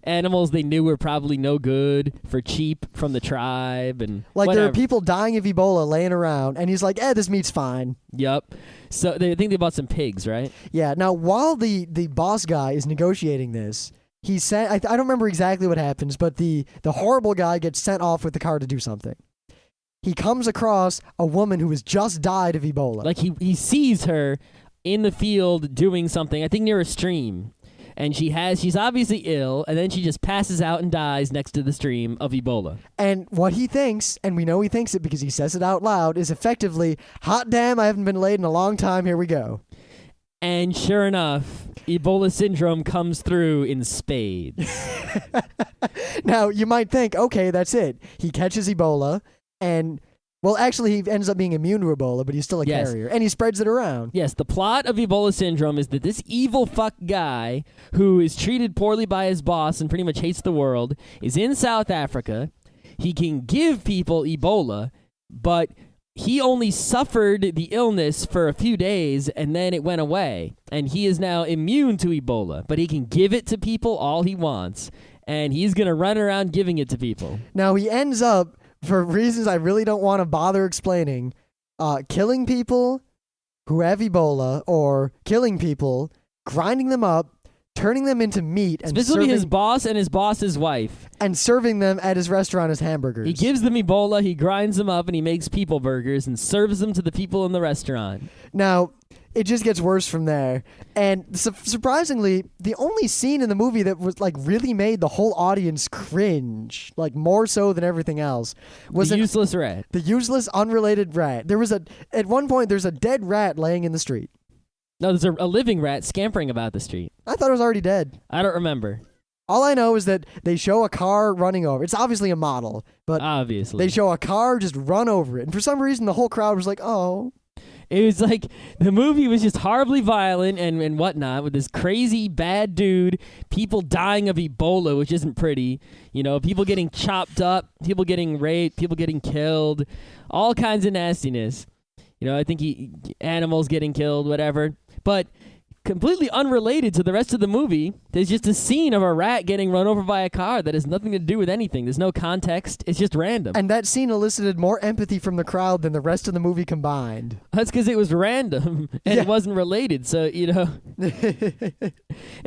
animals they knew were probably no good for cheap from the tribe and Like whatever. there are people dying of Ebola laying around, and he's like, this meat's fine. Yep. So they think they bought some pigs, right? Yeah, now while the boss guy is negotiating this, he sent, I don't remember exactly what happens, but the horrible guy gets sent off with the car to do something. He comes across a woman who has just died of Ebola. Like he sees her in the field doing something, I think near a stream. And she's obviously ill, and then she just passes out and dies next to the stream of Ebola. And what he thinks, and we know he thinks it because he says it out loud, is effectively, hot damn, I haven't been laid in a long time, here we go. And sure enough, Ebola syndrome comes through in spades. Now, you might think, okay, that's it. He catches Ebola, and, well, actually, he ends up being immune to Ebola, but he's still a carrier, and he spreads it around. Yes, the plot of Ebola syndrome is that this evil fuck guy who is treated poorly by his boss and pretty much hates the world is in South Africa. He can give people Ebola, but he only suffered the illness for a few days and then it went away. And he is now immune to Ebola, but he can give it to people all he wants. And he's going to run around giving it to people. Now, he ends up, for reasons I really don't want to bother explaining, killing people who have Ebola, or killing people, grinding them up, turning them into meat, and Specifically his boss and his boss's wife. and serving them at his restaurant as hamburgers. He gives them Ebola, he grinds them up, and he makes people burgers and serves them to the people in the restaurant. Now, it just gets worse from there. And surprisingly, the only scene in the movie that was really made the whole audience cringe, more so than everything else, was The useless rat. the useless, unrelated rat. At one point, there's a dead rat laying in the street. No, there's a living rat scampering about the street. I thought it was already dead. I don't remember. All I know is that they show a car running over. It's obviously a model, but Obviously. they show a car just run over it. And for some reason, the whole crowd was like, oh. It was like the movie was just horribly violent and whatnot with this crazy bad dude, people dying of Ebola, which isn't pretty. People getting chopped up, people getting raped, people getting killed, all kinds of nastiness. I think animals getting killed, whatever. But completely unrelated to the rest of the movie, there's just a scene of a rat getting run over by a car that has nothing to do with anything. There's no context. It's just random. And that scene elicited more empathy from the crowd than the rest of the movie combined. That's because it was random and it wasn't related. So, it's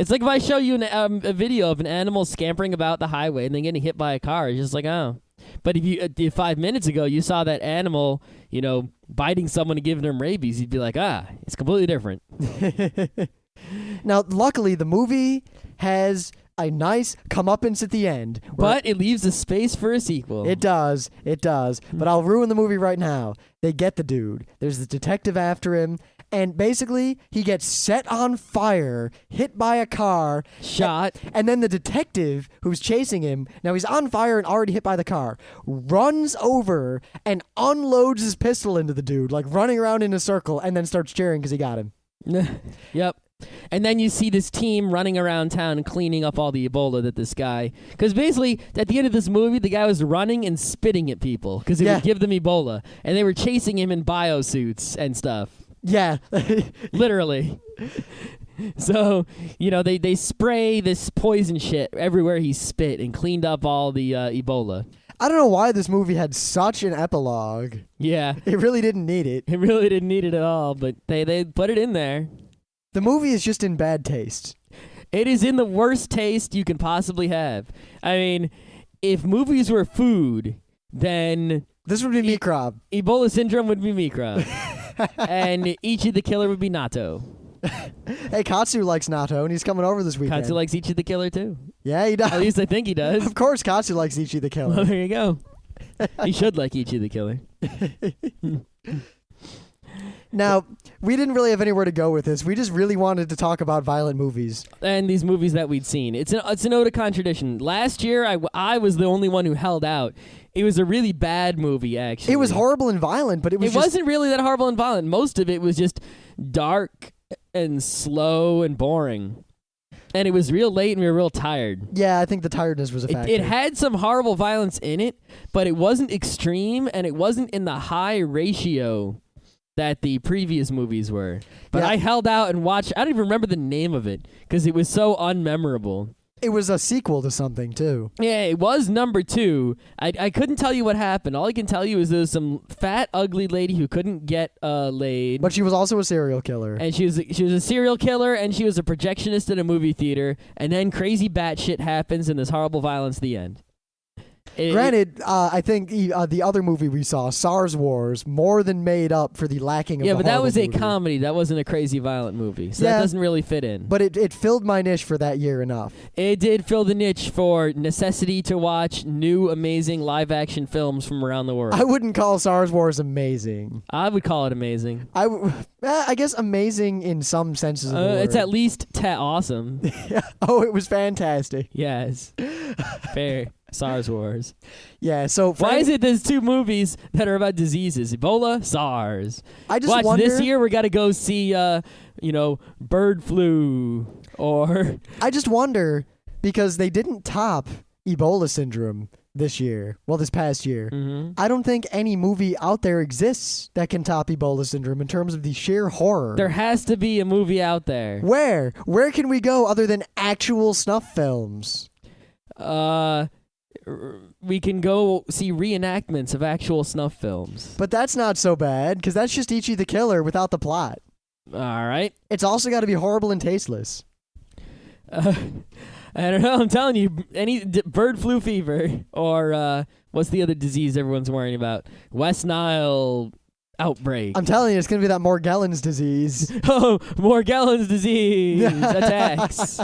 like if I show you a video of an animal scampering about the highway and then getting hit by a car, it's just like, oh. But if 5 minutes ago you saw that animal, biting someone and giving them rabies, you'd be like, it's completely different. Now, luckily, the movie has a nice comeuppance at the end. But it leaves a space for a sequel. It does. But I'll ruin the movie right now. They get the dude. There's the detective after him, and basically he gets set on fire, hit by a car, Shot. and then the detective who's chasing him, now he's on fire and already hit by the car, runs over and unloads his pistol into the dude, like running around in a circle, and then starts cheering because he got him. Yep. And then you see this team running around town cleaning up all the Ebola that this guy... Because basically, at the end of this movie, the guy was running and spitting at people because he would give them Ebola. And they were chasing him in biosuits and stuff. Yeah. Literally. So, they spray this poison shit everywhere he spit and cleaned up all the Ebola. I don't know why this movie had such an epilogue. Yeah. It really didn't need it. It really didn't need it at all, but they put it in there. The movie is just in bad taste. It is in the worst taste you can possibly have. I mean, if movies were food, then... This would be Microb. Ebola syndrome would be Microb. And Ichi the Killer would be Nato. Hey, Katsu likes Nato, and he's coming over this weekend. Katsu likes Ichi the Killer, too. Yeah, he does. At least I think he does. Of course Katsu likes Ichi the Killer. Well, there you go. He should like Ichi the Killer. Now, we didn't really have anywhere to go with this. We just really wanted to talk about violent movies. And these movies that we'd seen. It's an ode of contradiction. Last year, I was the only one who held out. It was a really bad movie, actually. It was horrible and violent, but it wasn't really that horrible and violent. Most of it was just dark and slow and boring. And it was real late and we were real tired. Yeah, I think the tiredness was a factor. It had some horrible violence in it, but it wasn't extreme and it wasn't in the high ratio that the previous movies were. But Yeah. I held out and watched. I don't even remember the name of it because it was so unmemorable. It was a sequel to something, too. Yeah, it was number 2. I couldn't tell you what happened. All I can tell you is there was some fat, ugly lady who couldn't get laid. But she was also a serial killer. And she was a serial killer, and she was a projectionist at a movie theater. And then crazy bat shit happens, and there's horrible violence at the end. Granted, I think the other movie we saw, SARS Wars, more than made up for the lacking of yeah, the but that horrible was a movie. comedy. That wasn't a crazy violent movie. So Yeah. that doesn't really fit in. But it filled my niche for that year enough. It did fill the niche for necessity to watch new, amazing live-action films from around the world. I wouldn't call SARS Wars amazing. I would call it amazing. I guess amazing in some senses of the word. It's at least awesome. Oh, it was fantastic. Yes. Fair. SARS Wars. Yeah, so... Why is it there's 2 movies that are about diseases? Ebola, SARS. I just Watch, wonder... this year we got to go see, bird flu or... I just wonder, because they didn't top Ebola syndrome this year. Well, this past year. Mm-hmm. I don't think any movie out there exists that can top Ebola syndrome in terms of the sheer horror. There has to be a movie out there. Where? Where can we go other than actual snuff films? We can go see reenactments of actual snuff films. But that's not so bad, because that's just Ichi the Killer without the plot. All right. It's also got to be horrible and tasteless. I don't know. I'm telling you, bird flu fever or what's the other disease everyone's worrying about? West Nile outbreak. I'm telling you, it's going to be that Morgellons disease. Oh, Morgellons disease attacks.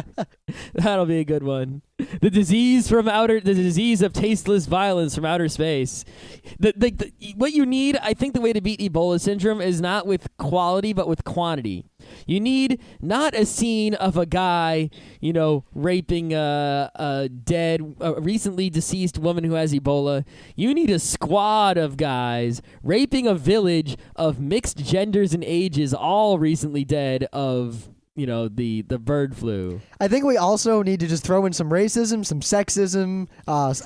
That'll be a good one. The disease of tasteless violence from outer space. What you need, I think the way to beat Ebola syndrome is not with quality, but with quantity. You need not a scene of a guy, raping a recently deceased woman who has Ebola. You need a squad of guys raping a village of mixed genders and ages, all recently dead of the bird flu. I think we also need to just throw in some racism, some sexism,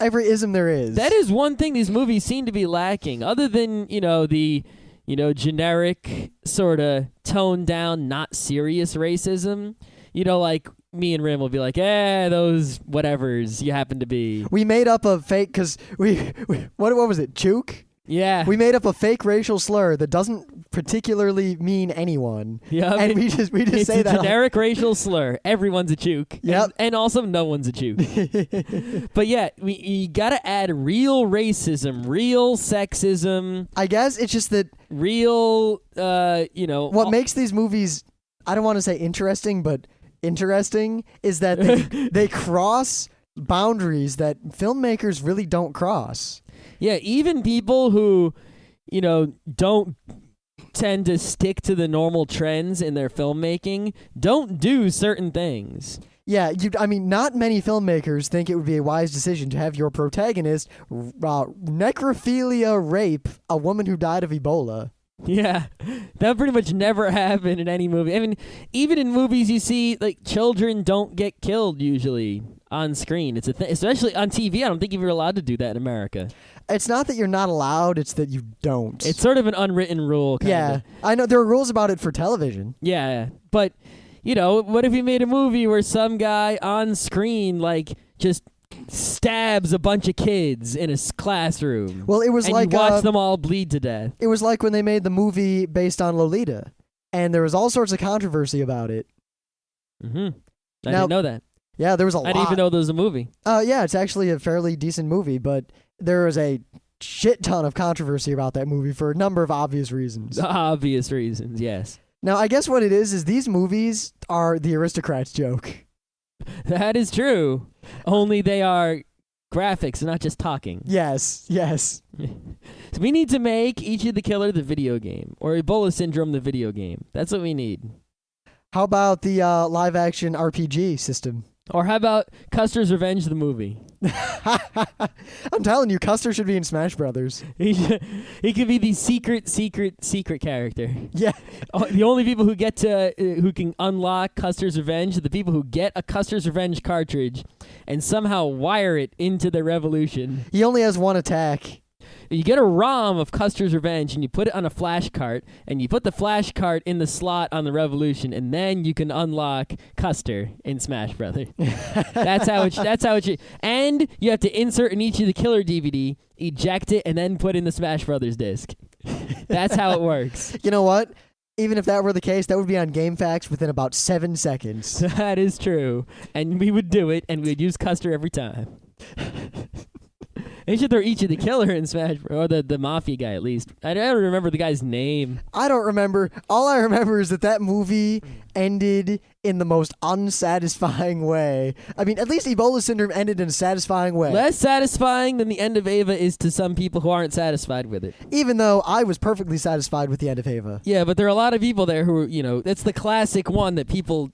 every ism there is. That is one thing these movies seem to be lacking, other than the generic sort of toned down, not serious racism. Like me and Rim will be like, those whatevers you happen to be. We made up a fake, because what was it, Chook? Yeah. We made up a fake racial slur that doesn't particularly mean anyone. Yep. And we just it's say a that. generic racial slur. Everyone's a chook. Yep. And also no one's a chook. But yeah, you gotta add real racism, real sexism. I guess it's just that real, what makes these movies, I don't want to say interesting, but interesting, is that they cross boundaries that filmmakers really don't cross. Yeah, even people who, don't tend to stick to the normal trends in their filmmaking don't do certain things. Yeah, I mean, not many filmmakers think it would be a wise decision to have your protagonist necrophilia rape a woman who died of Ebola. Yeah, that pretty much never happened in any movie. I mean, even in movies you see, like, children don't get killed usually on screen. It's a thing, especially on TV. I don't think you're allowed to do that in America. It's not that you're not allowed, it's that you don't. It's sort of an unwritten rule, kind Yeah, of. I know there are rules about it for television. Yeah, but, you know, what if you made a movie where some guy on screen, like, just stabs a bunch of kids in a classroom? Well, it was and like you watch them all bleed to death. It was like when they made the movie based on Lolita, and there was all sorts of controversy about it. I didn't know that. Yeah, there was a lot. I didn't even know there was a movie. Yeah, it's actually a fairly decent movie, but there was a shit ton of controversy about that movie for a number of obvious reasons. Obvious reasons, yes. Now, I guess what it is these movies are the Aristocrats joke. That is true. Only they are graphics and not just talking. Yes. So we need to make Ichi the Killer the video game, or Ebola Syndrome the video game. That's what we need. How about the live-action RPG system? Or how about Custer's Revenge the movie? I'm telling you, Custer should be in Smash Brothers. He could be the secret character. Yeah. The only people who get to who can unlock Custer's Revenge are the people who get a Custer's Revenge cartridge and somehow wire it into the Revolution. He only has one attack. You get a ROM of Custer's Revenge and you put it on a flash cart and you put the flash cart in the slot on the Revolution and then you can unlock Custer in Smash Brothers. That's how it. And you have to insert an Ichi the Killer DVD, eject it, and then put in the Smash Brothers disc. That's how it works. You know what? Even if that were the case, that would be on GameFAQs within about 7 seconds. That is true. And we would do it, and we'd use Custer every time. They should throw Ichi the Killer in Smash, or the Mafia guy at least. I don't remember the guy's name. I don't remember. All I remember is that movie ended in the most unsatisfying way. I mean, at least Ebola Syndrome ended in a satisfying way. Less satisfying than the end of Ava is to some people who aren't satisfied with it. Even though I was perfectly satisfied with the end of Ava. Yeah, but there are a lot of people there who, it's the classic one that people,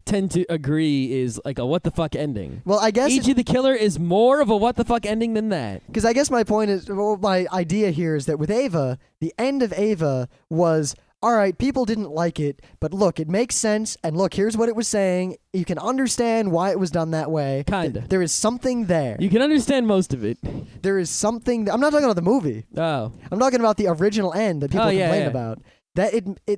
tend to agree is like a what the fuck ending. Well, I guess Ichi the Killer is more of a what the fuck ending than that. Because I guess my point is, my idea here is that with Ava, the end of Ava was, all right, people didn't like it, but look, it makes sense, and look, here's what it was saying. You can understand why it was done that way. Kinda. There is something there. You can understand most of it. There is something. I'm not talking about the movie. Oh. I'm talking about the original end that people complain yeah. about. That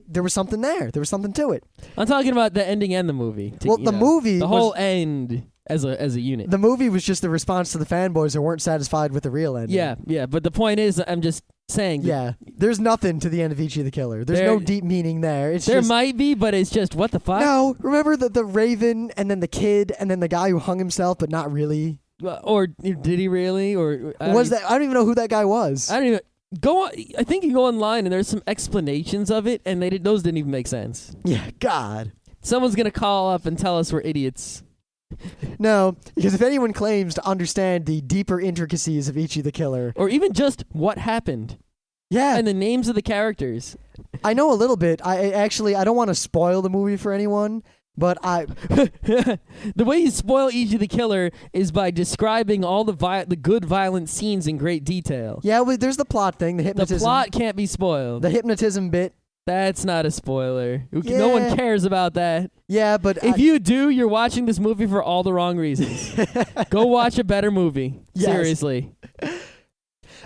there was something there. There was something to it. I'm talking about the ending and the movie. Movie, the whole end as a unit. The movie was just the response to the fanboys who weren't satisfied with the real ending. Yeah. But the point is, I'm just saying. Yeah, there's nothing to the end of Ichi the Killer. There's no deep meaning there. There might be, but it's just what the fuck. No, remember the Raven and then the kid and then the guy who hung himself, but not really. Or did he really? Or I don't even know who that guy was. I don't even. Go on. I think you go online and there's some explanations of it, and those didn't even make sense. Yeah, God. Someone's gonna call up and tell us we're idiots. No, because if anyone claims to understand the deeper intricacies of Ichi the Killer, or even just what happened, yeah, and the names of the characters, I know a little bit. I don't want to spoil the movie for anyone. But the way you spoil Ichi the Killer is by describing all the good violent scenes in great detail. Yeah, there's the plot thing, the hypnotism. The plot can't be spoiled. The hypnotism bit. That's not a spoiler. Yeah. No one cares about that. Yeah, but if you do, you're watching this movie for all the wrong reasons. Go watch a better movie. Yes. Seriously.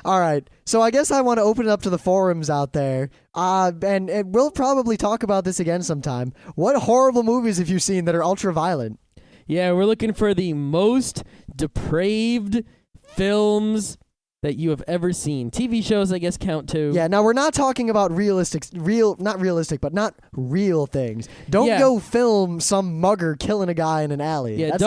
All right, so I guess I want to open it up to the forums out there, and we'll probably talk about this again sometime. What horrible movies have you seen that are ultra-violent? Yeah, we're looking for the most depraved films that you have ever seen. TV shows, I guess, count too. Yeah, now we're not talking about not real things. Don't go film some mugger killing a guy in an alley. Yeah,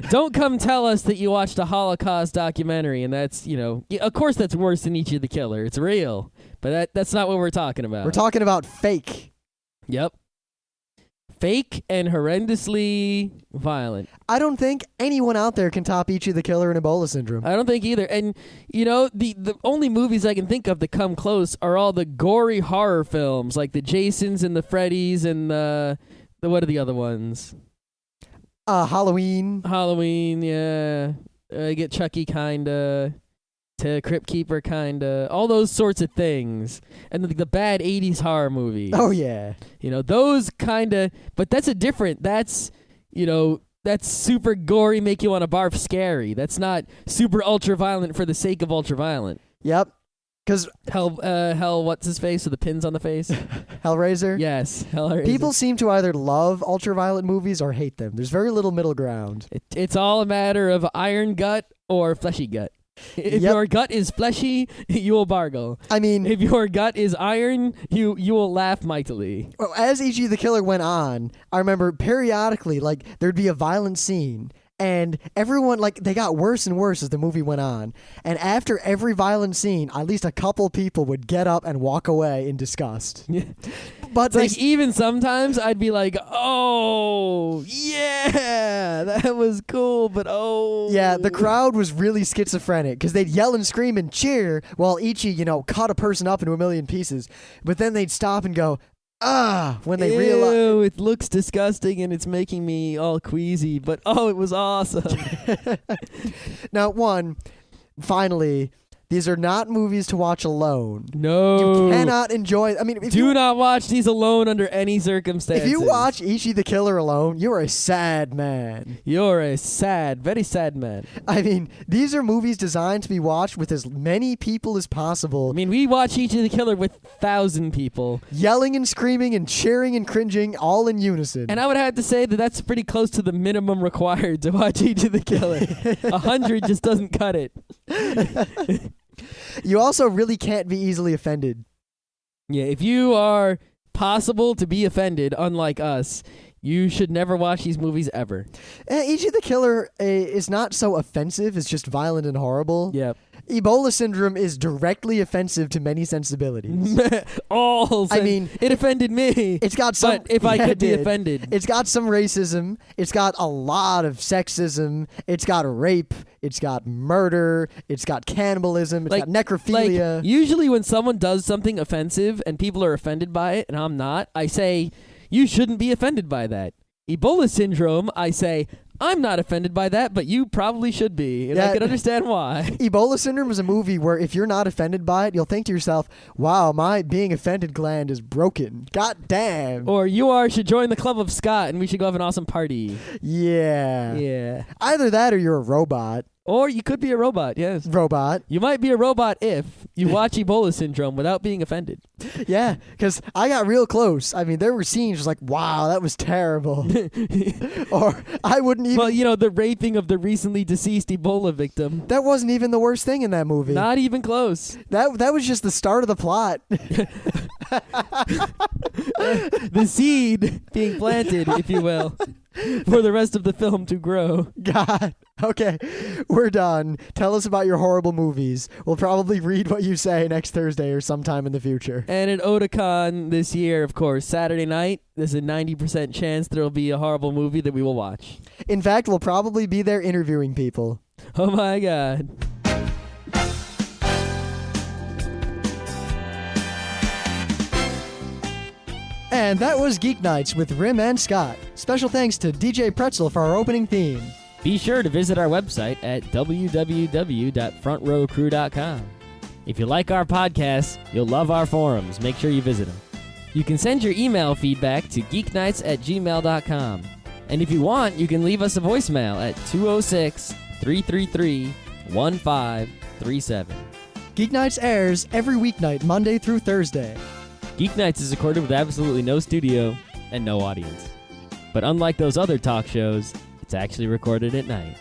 don't come tell us that you watched a Holocaust documentary and that's, of course that's worse than Ichi the Killer. It's real. But that's not what we're talking about. We're talking about fake. Yep. fake and horrendously violent. I don't think anyone out there can top Ichi the Killer and Ebola Syndrome. I don't think either. And, the only movies I can think of that come close are all the gory horror films, like the Jasons and the Freddys and the what are the other ones? Halloween. Halloween, yeah. Get Chucky, kinda. To Crypt Keeper, kinda. All those sorts of things. And the bad 80s horror movies. Oh, yeah. Those kinda. But that's that's super gory, make you want to barf scary. That's not super ultra violent for the sake of ultra violent. Yep. Because Hell, what's his face with the pins on the face? Hellraiser? Yes, Hellraiser. People seem to either love ultraviolet movies or hate them. There's very little middle ground. It's all a matter of iron gut or fleshy gut. If your gut is fleshy, you will bargle. I mean, if your gut is iron, you will laugh mightily. Well, as Ichi the Killer went on, I remember periodically, there'd be a violent scene, and everyone, they got worse and worse as the movie went on. And after every violent scene, at least a couple people would get up and walk away in disgust. But even sometimes I'd be like, oh, yeah, that was cool, but oh. Yeah, the crowd was really schizophrenic because they'd yell and scream and cheer while Ichi, cut a person up into a million pieces. But then they'd stop and go, when they realize it looks disgusting and it's making me all queasy, but it was awesome. Now, finally, these are not movies to watch alone. No. You cannot enjoy. I mean, do not watch these alone under any circumstances. If you watch Ichi the Killer alone, you're a sad man. You're a very sad man. I mean, these are movies designed to be watched with as many people as possible. I mean, we watch Ichi the Killer with 1,000 people. Yelling and screaming and cheering and cringing all in unison. And I would have to say that that's pretty close to the minimum required to watch Ichi the Killer. 100 just doesn't cut it. You also really can't be easily offended. Yeah, if you are possible to be offended, unlike us, you should never watch these movies ever. Ichi the Killer is not so offensive. It's just violent and horrible. Yep. Ebola Syndrome is directly offensive to many sensibilities. It offended me. It's got some. But if I could be offended, it's got some racism. It's got a lot of sexism. It's got rape. It's got murder. It's got cannibalism. It's got necrophilia. Usually, when someone does something offensive and people are offended by it, and I'm not, I say you shouldn't be offended by that. Ebola Syndrome, I say, I'm not offended by that, but you probably should be, and I can understand why. Ebola Syndrome is a movie where if you're not offended by it, you'll think to yourself, wow, my being offended gland is broken. God damn. Or should join the Club of Scott, and we should go have an awesome party. Yeah. Yeah. Either that or you're a robot. Or you could be a robot, yes. Robot. You might be a robot if you watch Ebola Syndrome without being offended. Yeah, because I got real close. I mean, there were scenes like, wow, that was terrible. Or I wouldn't even... Well, the raping of the recently deceased Ebola victim. That wasn't even the worst thing in that movie. Not even close. That was just the start of the plot. The seed being planted, if you will, for the rest of the film to grow. God. Okay, we're done. Tell us about your horrible movies. We'll probably read what you say next Thursday or sometime in the future. And at Otakon this year, of course, Saturday night, there's a 90% chance there will be a horrible movie that we will watch. In fact, we'll probably be there interviewing people. Oh my God. And that was Geeknights with Rim and Scott. Special thanks to DJ Pretzel for our opening theme. Be sure to visit our website at www.frontrowcrew.com. If you like our podcasts, you'll love our forums. Make sure you visit them. You can send your email feedback to geeknights@gmail.com. And if you want, you can leave us a voicemail at 206-333-1537. Geeknights airs every weeknight, Monday through Thursday. Geeknights is recorded with absolutely no studio and no audience. But unlike those other talk shows, it's actually recorded at night.